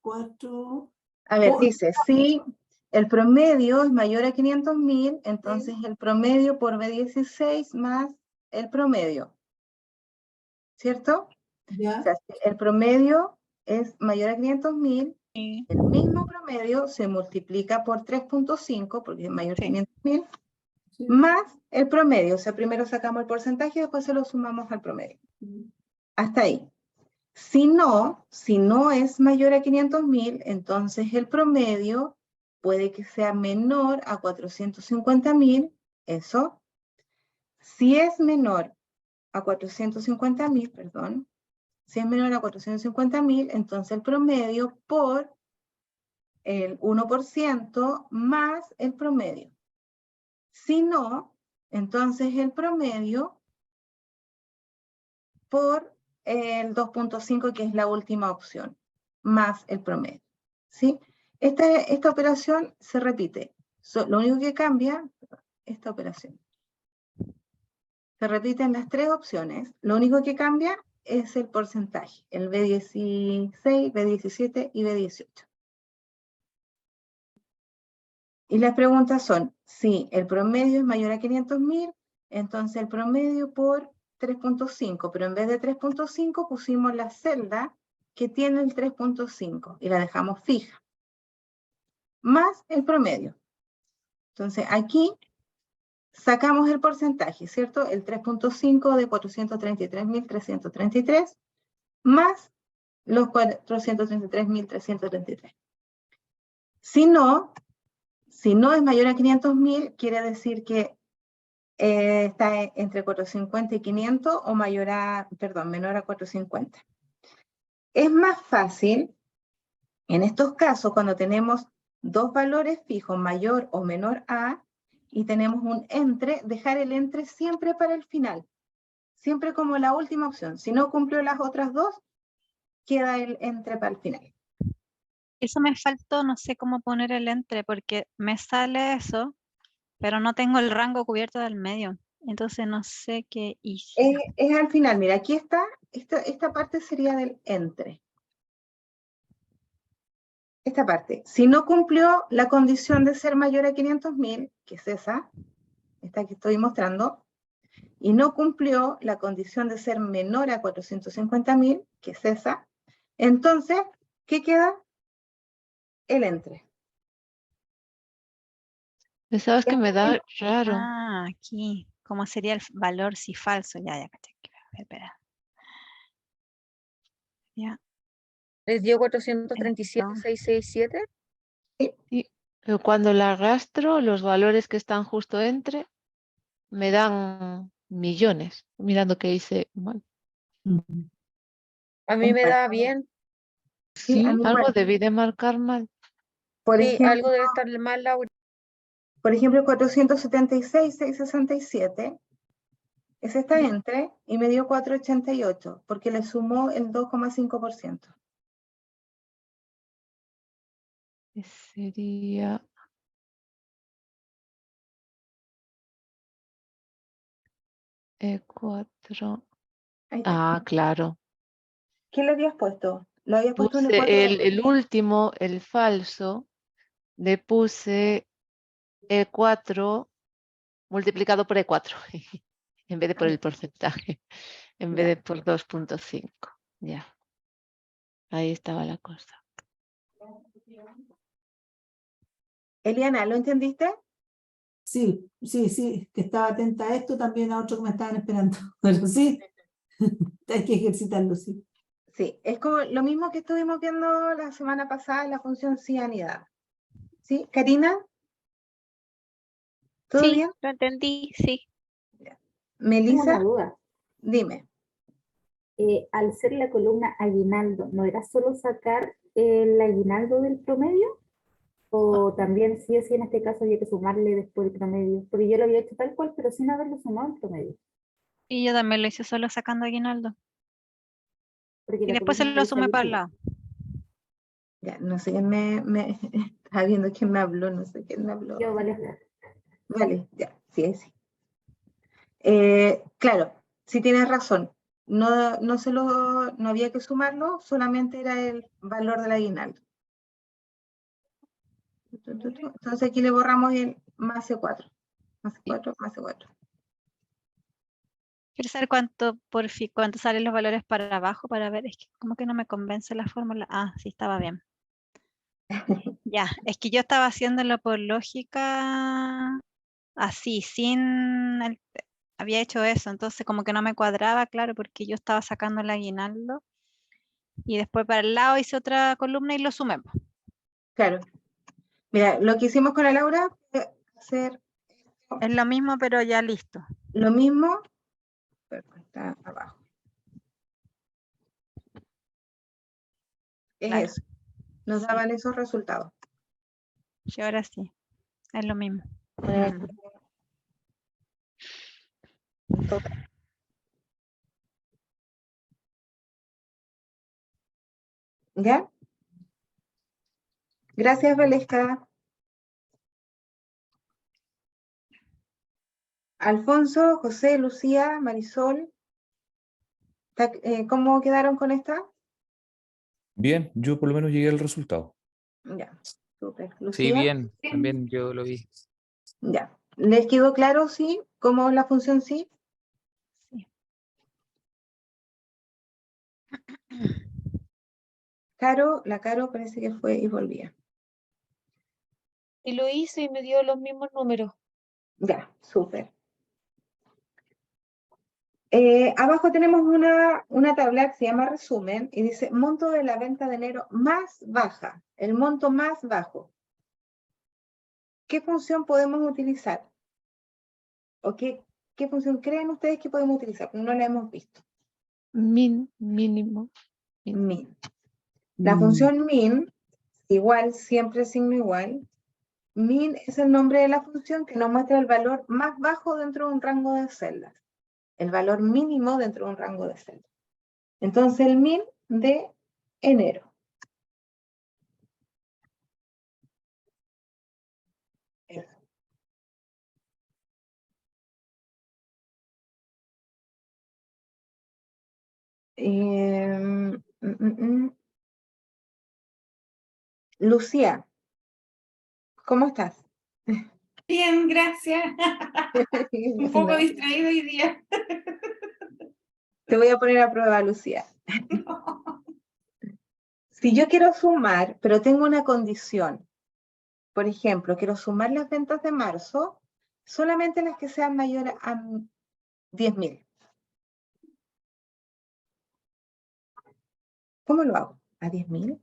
S9: 4.
S2: A ver, dice, si el promedio es mayor a 500.000, entonces el promedio por B16 más el promedio, ¿cierto? O
S9: Ya.
S2: sea, si el promedio es mayor a 500.000, el mismo promedio se multiplica por 3.5, porque es mayor a 500.000,
S9: Sí.
S2: más el promedio. O sea, primero sacamos el porcentaje y después se lo sumamos al promedio. Hasta ahí. Si no es mayor a 500.000, entonces el promedio puede que sea menor a 450.000, eso. Si es menor a 450.000, perdón, si es menor a 450.000, entonces el promedio por el 1% más el promedio. Si no, entonces el promedio por el 2.5, que es la última opción, más el promedio, ¿sí? Esta operación se repite. Lo único que cambia, esta operación, se repiten las tres opciones. Lo único que cambia es el porcentaje, el B16, B17 y B18. Y las preguntas son, si el promedio es mayor a 500.000, entonces el promedio por 3.5, pero en vez de 3.5 pusimos la celda que tiene el 3.5 y la dejamos fija, más el promedio. Entonces aquí sacamos el porcentaje, ¿cierto? El 3.5 de 433.333 más los 433.333. Si no es mayor a 500.000, quiere decir que está entre 450 y 500 o menor a 450. Es más fácil, en estos casos, cuando tenemos dos valores fijos, mayor o menor a, y tenemos un entre, dejar el entre siempre para el final, siempre como la última opción. Si no cumplió las otras dos, queda el entre para el final.
S8: Eso me faltó, no sé cómo poner el entre, porque me sale eso, pero no tengo el rango cubierto del medio. Entonces no sé qué hice.
S2: Es al final, mira, aquí está, esta parte sería del entre. Esta parte, si no cumplió la condición de ser mayor a 500.000, que es esta que estoy mostrando, y no cumplió la condición de ser menor a 450.000, que es esa, entonces, ¿qué queda? El entre.
S5: ¿Sabes que me da raro?
S8: Ah, aquí. ¿Cómo sería el valor si falso? Ya, caché. Espera. Ya.
S12: ¿Les dio 437.667?
S5: Sí, pero cuando la arrastro, los valores que están justo entre me dan millones, mirando que hice mal.
S12: A mí me da bien.
S2: Sí, a
S5: Sí,
S2: mí
S5: algo
S2: igual.
S5: debí de marcar mal.
S2: Por
S12: Sí,
S2: ejemplo,
S12: algo debe estar mal, Laura.
S2: por ejemplo, 476.667, ese está entre, y me dio 488, porque le sumó el 2,5%.
S5: Sería 4.
S2: Ahí está.
S5: Ah, claro.
S2: ¿Qué le habías puesto? Lo habías puesto en el
S5: Puse
S2: 4.
S5: el último, el falso, le puse E4 multiplicado por E4, en vez de por el porcentaje, en vez
S12: Ya.
S5: de por 2.5. Ya. Ahí estaba la cosa.
S2: Eliana, ¿lo entendiste?
S9: Sí, que estaba atenta a esto, también a otros que me estaban esperando. Pero sí, hay que ejercitarlo, sí.
S2: Sí, es como lo mismo que estuvimos viendo la semana pasada en la función cianidad. ¿Sí? Karina, ¿todo
S4: Sí,
S2: bien?
S4: lo entendí, sí.
S1: Tengo una
S2: Melissa,
S1: duda.
S2: dime.
S1: Al ser la columna aguinaldo, ¿no era solo sacar el aguinaldo del promedio? ¿O también sí o sí en este caso había que sumarle después el promedio? Porque yo lo había hecho tal cual, pero sin haberlo sumado el promedio.
S8: Y yo también lo hice solo sacando aguinaldo.
S1: Porque
S8: Y
S1: la
S8: después se
S1: columna
S8: lo
S1: dice
S8: sumé para el
S1: aguinaldo.
S8: lado.
S2: Ya, no sé quién me estaba viendo quién me habló, no sé quién me habló.
S1: Yo, vale.
S2: Vale, ya, sí, sí. Claro, sí tienes razón. No, no había que sumarlo, solamente era el valor del aguinaldo. Entonces aquí le borramos el más C4. Más C4, más C4.
S8: Quiero saber cuánto salen los valores para abajo para ver. Es que como que no me convence la fórmula. Ah, sí, estaba bien. Ya, es que yo estaba haciéndolo por lógica así, había hecho eso, entonces como que no me cuadraba, claro, porque yo estaba sacando el aguinaldo y después para el lado hice otra columna y lo sumé.
S2: Claro. Mira, lo que hicimos con la Laura fue hacer
S8: Es lo mismo, pero ya listo.
S2: lo mismo, pero está abajo. Es
S8: Claro.
S2: eso. Nos daban esos resultados.
S8: Sí, ahora sí, es lo mismo.
S2: En total. ¿Ya? Gracias, Valesca. Alfonso, José, Lucía, Marisol. ¿Cómo quedaron con esta?
S3: Bien, yo por lo menos llegué al resultado.
S2: Ya, súper.
S10: Sí,
S2: Lucía,
S10: bien, también yo lo vi.
S2: ya. ¿Les quedó claro, sí? ¿Cómo es la función sí? Caro, la Caro parece que fue y volvía.
S12: Y lo hice y me dio los mismos números.
S2: Ya, súper. Abajo tenemos una tabla que se llama resumen y dice monto de la venta de enero más baja, el monto más bajo. ¿Qué función podemos utilizar? ¿O qué función creen ustedes que podemos utilizar? No la hemos visto.
S5: Mínimo.
S2: Min. La función min, igual, siempre signo igual. Min es el nombre de la función que nos muestra el valor más bajo dentro de un rango de celdas. El valor mínimo dentro de un rango de celdas. Entonces el min de enero. Eso. Lucía, ¿cómo estás?
S13: Bien, gracias. Un poco distraído hoy día.
S2: Te voy a poner a prueba, Lucía. Si yo quiero sumar, pero tengo una condición, por ejemplo, quiero sumar las ventas de marzo, solamente las que sean mayores a 10.000. ¿Cómo lo hago? ¿A 10.000?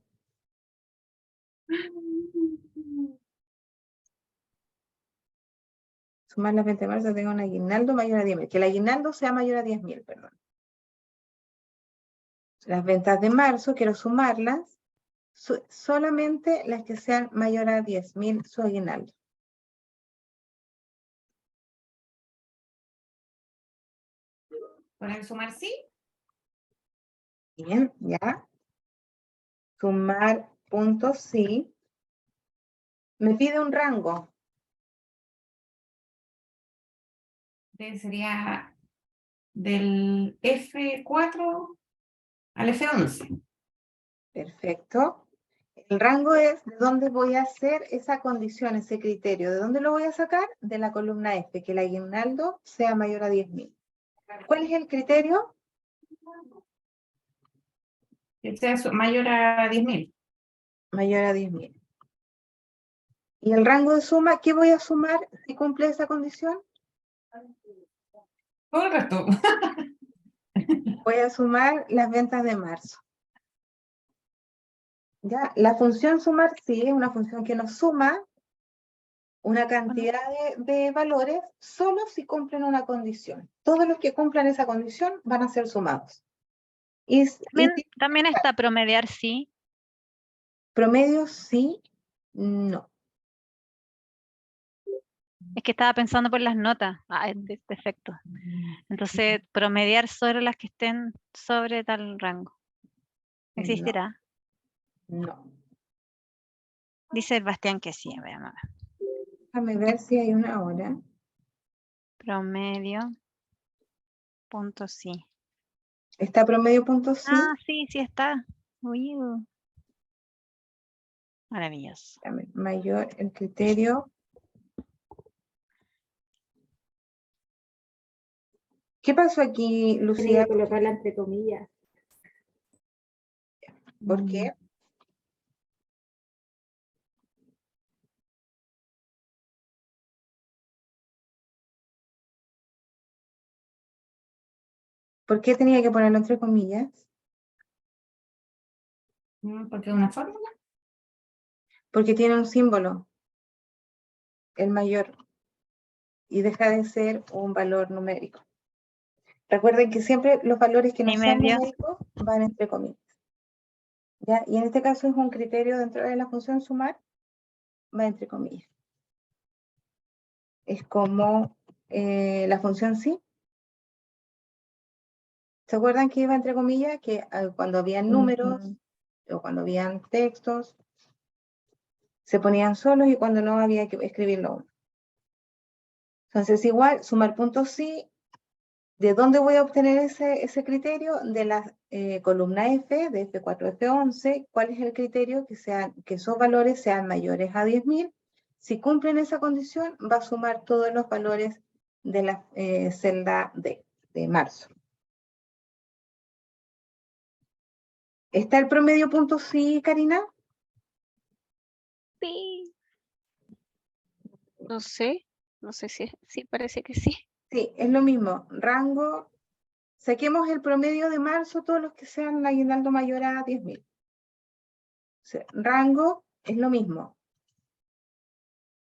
S2: Sumar las ventas de marzo, tengo un aguinaldo mayor a 10.000. Que el aguinaldo sea mayor a 10.000, perdón. Las ventas de marzo, quiero sumarlas, solamente las que sean mayor a 10.000 su aguinaldo.
S13: ¿Poner sumar sí?
S2: Bien, ya. Sumar puntos sí. Me pide un rango.
S13: Sería del F4 al F11.
S2: Perfecto. El rango es de dónde voy a hacer esa condición, ese criterio. ¿De dónde lo voy a sacar? De la columna F, que el aguinaldo sea mayor a 10.000. ¿Cuál es el criterio?
S13: Que sea mayor a 10.000.
S2: Mayor a 10.000. ¿Y el rango de suma? ¿Qué voy a sumar si cumple esa condición?
S13: Todo el resto.
S2: Voy a sumar las ventas de marzo. ¿Ya? La función sumar sí es una función que nos suma una cantidad de valores solo si cumplen una condición. Todos los que cumplan esa condición van a ser sumados.
S8: También está promediar, sí.
S2: Promedio sí, no.
S8: Es que estaba pensando por las notas. De este efecto. Entonces, promediar sobre las que estén sobre tal rango. ¿Existirá?
S2: No.
S8: Dice Bastián que sí. Veamos.
S2: Déjame ver si hay una hora.
S8: Promedio. Punto sí.
S2: ¿Está promedio punto sí?
S8: Ah, sí, sí está. Uy, maravilloso.
S2: Mayor el criterio. ¿Qué pasó aquí, Lucía?
S1: Tenía que colocarla entre comillas.
S2: ¿Por qué? ¿Por qué tenía que ponerlo entre comillas?
S13: Porque es una fórmula.
S2: Porque tiene un símbolo, el mayor, y deja de ser un valor numérico. Recuerden que siempre los valores que no son numéricos van entre comillas. ¿Ya? Y en este caso es un criterio dentro de la función sumar, va entre comillas. Es como la función sí. ¿Se acuerdan que iba entre comillas? Que cuando habían números o cuando habían textos, se ponían solos y cuando no había que escribirlo uno. Entonces igual, sumar puntos sí. ¿De dónde voy a obtener ese criterio? De la columna F, de F4, F11. ¿Cuál es el criterio? Que esos valores sean mayores a 10.000. Si cumplen esa condición, va a sumar todos los valores de la celda D, de marzo. ¿Está el promedio punto sí, Karina?
S4: Sí. No sé si sí, parece que sí.
S2: Sí, es lo mismo. Rango, saquemos el promedio de marzo, todos los que sean aguinaldo mayor a 10.000. O sea, rango es lo mismo.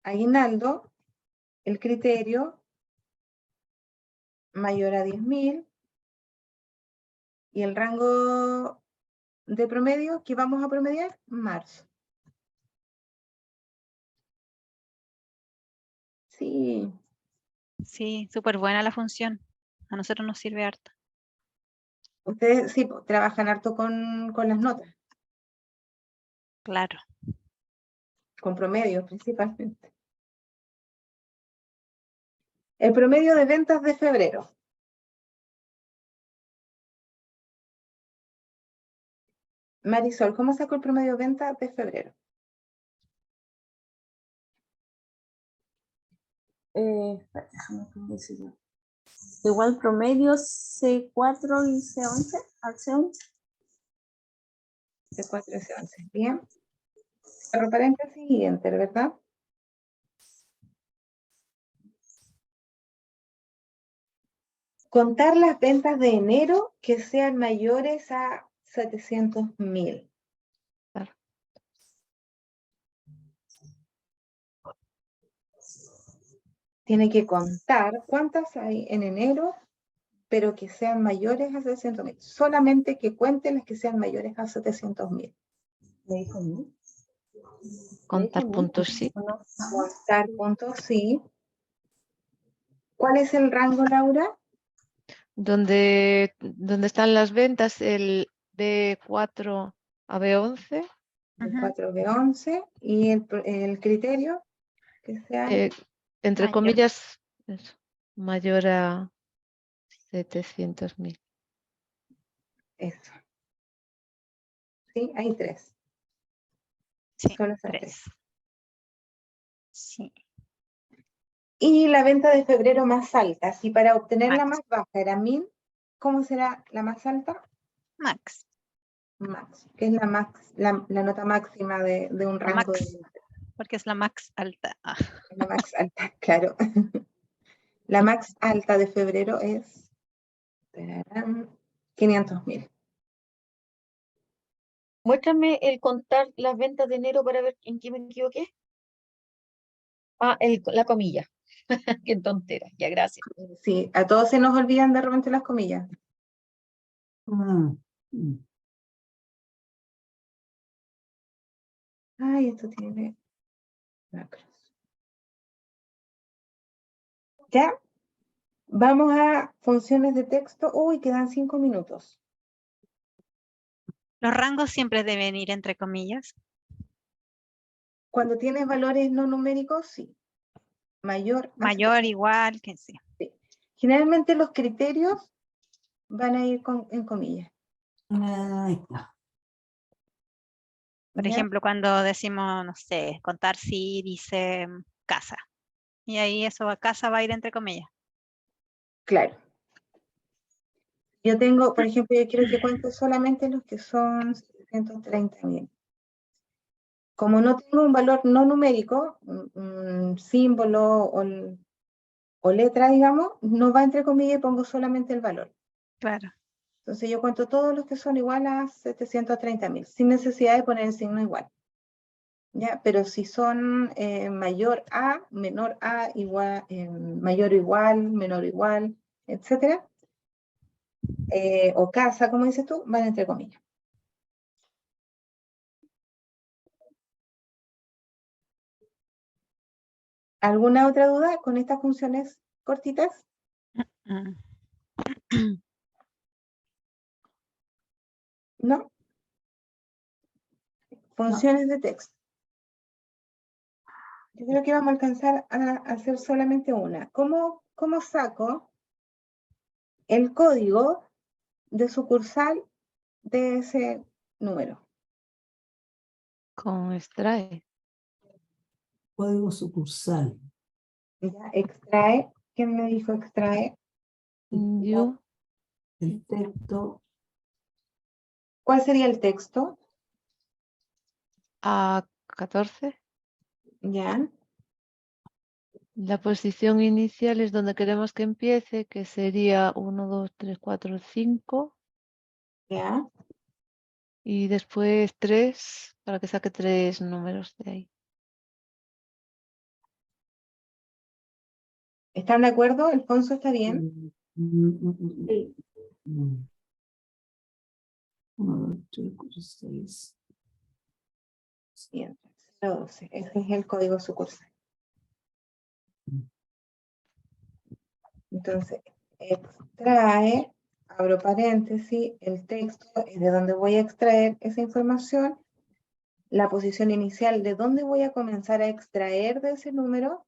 S2: Aguinaldo, el criterio mayor a 10.000 y el rango de promedio que vamos a promediar, marzo. Sí.
S8: Sí, súper buena la función. A nosotros nos sirve harto.
S2: Ustedes sí trabajan harto con las notas.
S8: Claro.
S2: Con promedios principalmente. El promedio de ventas de febrero. Marisol, ¿cómo sacó el promedio de ventas de febrero?
S14: Déjame decirlo. Igual promedio C4 y C11 al C11.
S2: C4 y C11. Bien. Cierro paréntesis y enter, ¿verdad? Contar las ventas de enero que sean mayores a 700.000. Tiene que contar cuántas hay en enero, pero que sean mayores a 700.000. Solamente que cuenten las que sean mayores a 700.000.
S14: ¿Me dijo no?
S5: Contar puntos sí.
S2: Contar puntos sí. ¿Cuál es el rango, Laura?
S5: Donde están las ventas, el B4 a B11.
S2: B4, B11. ¿Y el criterio? Que sea
S5: Entre
S2: mayor.
S5: comillas, eso, mayor a 700.000.
S2: Eso. Sí, hay tres.
S4: Sí,
S2: Solo esas
S4: 3.
S2: tres.
S4: Sí,
S2: Y la venta de febrero más alta, si para obtener la
S4: max.
S2: más baja era 1000, ¿cómo será la más alta?
S4: Max.
S2: Max, que es la nota máxima de un
S4: La
S2: rango de
S4: max, porque es la max alta. Ah,
S2: la max alta, claro. La max alta de febrero es 500.000.
S12: Muéstrame el contar las ventas de enero para ver en qué me equivoqué. Ah, la comilla. Qué tontera. Ya, gracias.
S2: Sí, a todos se nos olvidan de repente las comillas.
S9: Ah, mm.
S2: Ay, esto tiene macros. Ya, vamos a funciones de texto. Uy, quedan 5 minutos.
S4: Los rangos siempre deben ir entre comillas.
S2: Cuando tienes valores no numéricos, sí. Mayor a
S4: Mayor, igual, que sí.
S2: sí. Generalmente los criterios van a ir en comillas.
S9: Ahí está.
S4: Por
S2: ¿Ya?
S4: ejemplo, cuando decimos, no sé, contar si dice casa. Y ahí eso, casa va a ir entre comillas.
S2: Claro. Yo tengo, por ejemplo, yo quiero que cuente solamente los que son 730.000. Como no tengo un valor no numérico, un símbolo o letra, digamos, no va entre comillas y pongo solamente el valor.
S4: Claro.
S2: Entonces yo cuento todos los que son igual a 730.000, sin necesidad de poner el signo igual. ¿Ya? Pero si son mayor a, menor a, igual, mayor o igual, menor o igual, etcétera, o casa, como dices tú, van entre comillas. ¿Alguna otra duda con estas funciones cortitas? ¿No? Funciones de texto. Yo creo que vamos a alcanzar a hacer solamente una. ¿Cómo saco el código de sucursal de ese número?
S5: Con extrae.
S9: Código sucursal.
S2: Ya, extrae. ¿Quién me dijo extrae?
S5: Yo.
S9: El texto.
S2: ¿Cuál sería el texto?
S5: A 14.
S2: Ya.
S5: La posición inicial es donde queremos que empiece, que sería 1, 2, 3, 4, 5.
S2: Ya.
S5: Y después 3, para que saque 3 números de ahí.
S2: ¿Están de acuerdo? ¿Alfonso está bien?
S1: Sí.
S9: 1, 2, 3, 4, 6.
S2: Bien. 012. Ese es el código sucursal. Entonces, extrae, abro paréntesis, el texto es de donde voy a extraer esa información, la posición inicial de dónde voy a comenzar a extraer de ese número,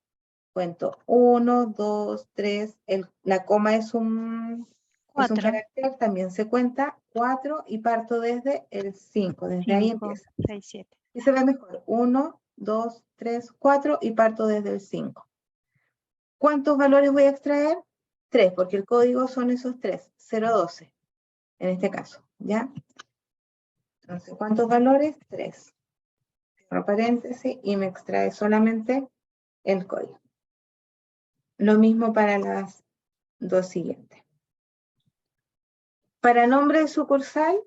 S2: cuento 1, 2, 3, la coma es un
S4: 4.
S2: carácter, también se cuenta 4 y parto desde el 5, desde ahí
S4: 5,
S2: empieza.
S4: 6, 7.
S2: Y se ve mejor, 1, 2, 3, 4 y parto desde el 5. ¿Cuántos valores voy a extraer? 3, porque el código son esos 3, 012, en este caso, ¿ya? Entonces, ¿cuántos valores? 3. Cierro paréntesis y me extrae solamente el código. Lo mismo para las dos siguientes. Para nombre de sucursal.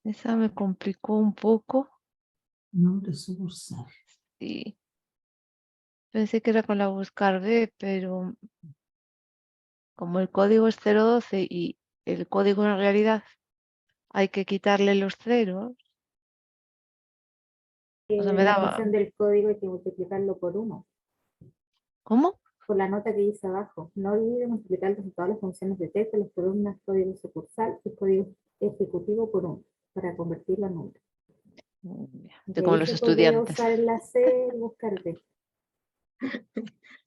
S5: Esa me complicó un poco.
S9: Nombre sucursal.
S5: Sí. Pensé que era con la buscar B, pero como el código es 012 y el código en realidad hay que quitarle los ceros. O sea, me
S1: La
S5: daba.
S1: función del código hay que multiplicarlo por 1.
S5: ¿Cómo?
S1: Por la nota que dice abajo. No olvide multiplicar el resultado de las funciones de texto, las columnas, código sucursal y código ejecutivo por 1 para convertirlo en número.
S5: Estoy
S1: Y
S5: como
S1: ahí
S5: los
S1: se podría
S5: estudiantes.
S1: usar la C y buscar B.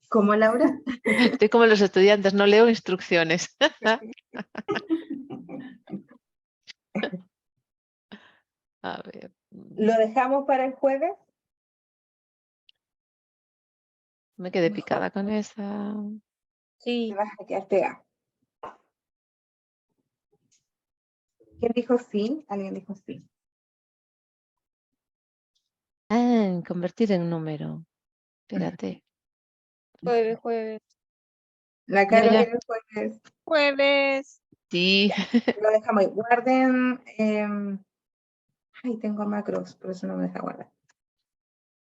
S2: ¿Cómo, Laura?
S5: Estoy como los estudiantes, no leo instrucciones. A ver.
S2: ¿Lo dejamos para el jueves?
S5: Me quedé
S2: Mejor.
S5: picada con esa.
S2: Te vas a quedar pegado. ¿Quién dijo sí? Alguien dijo sí.
S5: Ah, convertir en número. Espérate.
S12: Jueves.
S2: La
S5: Ya,
S2: Caro
S5: ya.
S2: quiere el jueves.
S4: Jueves.
S5: Sí.
S2: Lo dejamos ahí. Guarden. Ay, tengo macros, por eso no me deja guardar.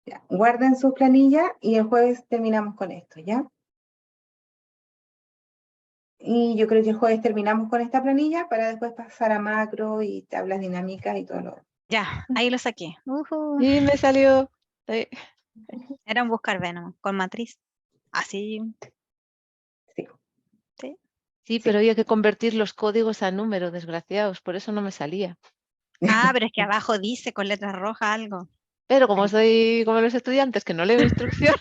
S2: Ya, guarden sus planillas y el jueves terminamos con esto, ¿ya? Y yo creo que el jueves terminamos con esta planilla para después pasar a macro y tablas dinámicas y todo lo demás.
S8: Ya, ahí lo saqué. Ujú.
S5: Y me salió.
S8: Era un buscar Venom con matriz. Así.
S2: Sí.
S8: Sí.
S5: Sí, pero había que convertir los códigos a número, desgraciados. Por eso no me salía.
S8: Ah, pero es que abajo dice con letras rojas algo.
S5: Pero como soy como los estudiantes que no leo instrucción.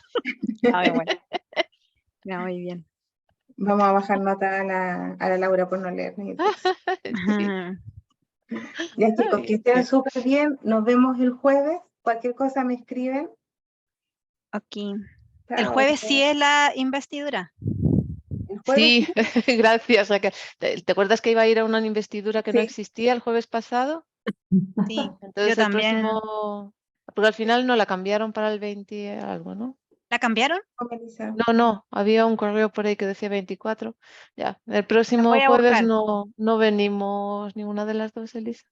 S8: Ah, bueno. Ya, muy bien.
S2: Vamos a bajar nota a la Laura por no leer.
S5: Sí.
S2: Ya chicos, que estén
S5: Bien.
S2: súper bien. Nos vemos el jueves. Cualquier cosa me escriben.
S8: Ok. El
S2: Chao.
S8: jueves sí es la investidura.
S2: El jueves
S5: Sí, gracias, Raquel. ¿Te acuerdas que iba a ir a una investidura que no
S2: sí.
S5: existía el jueves pasado?
S8: Sí,
S5: Entonces
S8: yo
S5: el
S8: también.
S5: próximo, porque al final no la cambiaron para el 20 algo, ¿no?
S8: ¿La cambiaron?
S5: No, había un correo por ahí que decía 24. Ya, el
S8: La
S5: próximo
S8: voy a
S5: jueves
S8: buscar.
S5: no venimos ninguna de las dos, Elisa.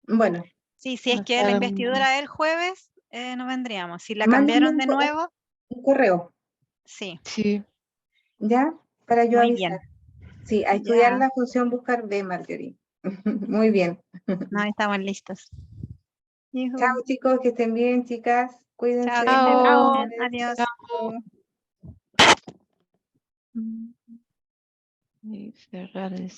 S2: Bueno,
S8: Sí, si es que la investidura es el jueves, no vendríamos. Si la
S2: mándenme
S8: cambiaron de nuevo,
S2: un correo,
S8: sí.
S5: Sí.
S2: ¿ya? Para yo
S8: Muy
S2: avisar.
S8: bien.
S2: Sí, a estudiar
S8: Ya.
S2: la función buscar B, Marjorie. Muy bien.
S8: No, estamos listos. Yujú.
S2: Chao chicos, que estén bien, chicas. Cuídense.
S8: Chao, que estén
S5: Chao.
S8: bien. Adiós.
S2: Chao.
S5: Y cerrar el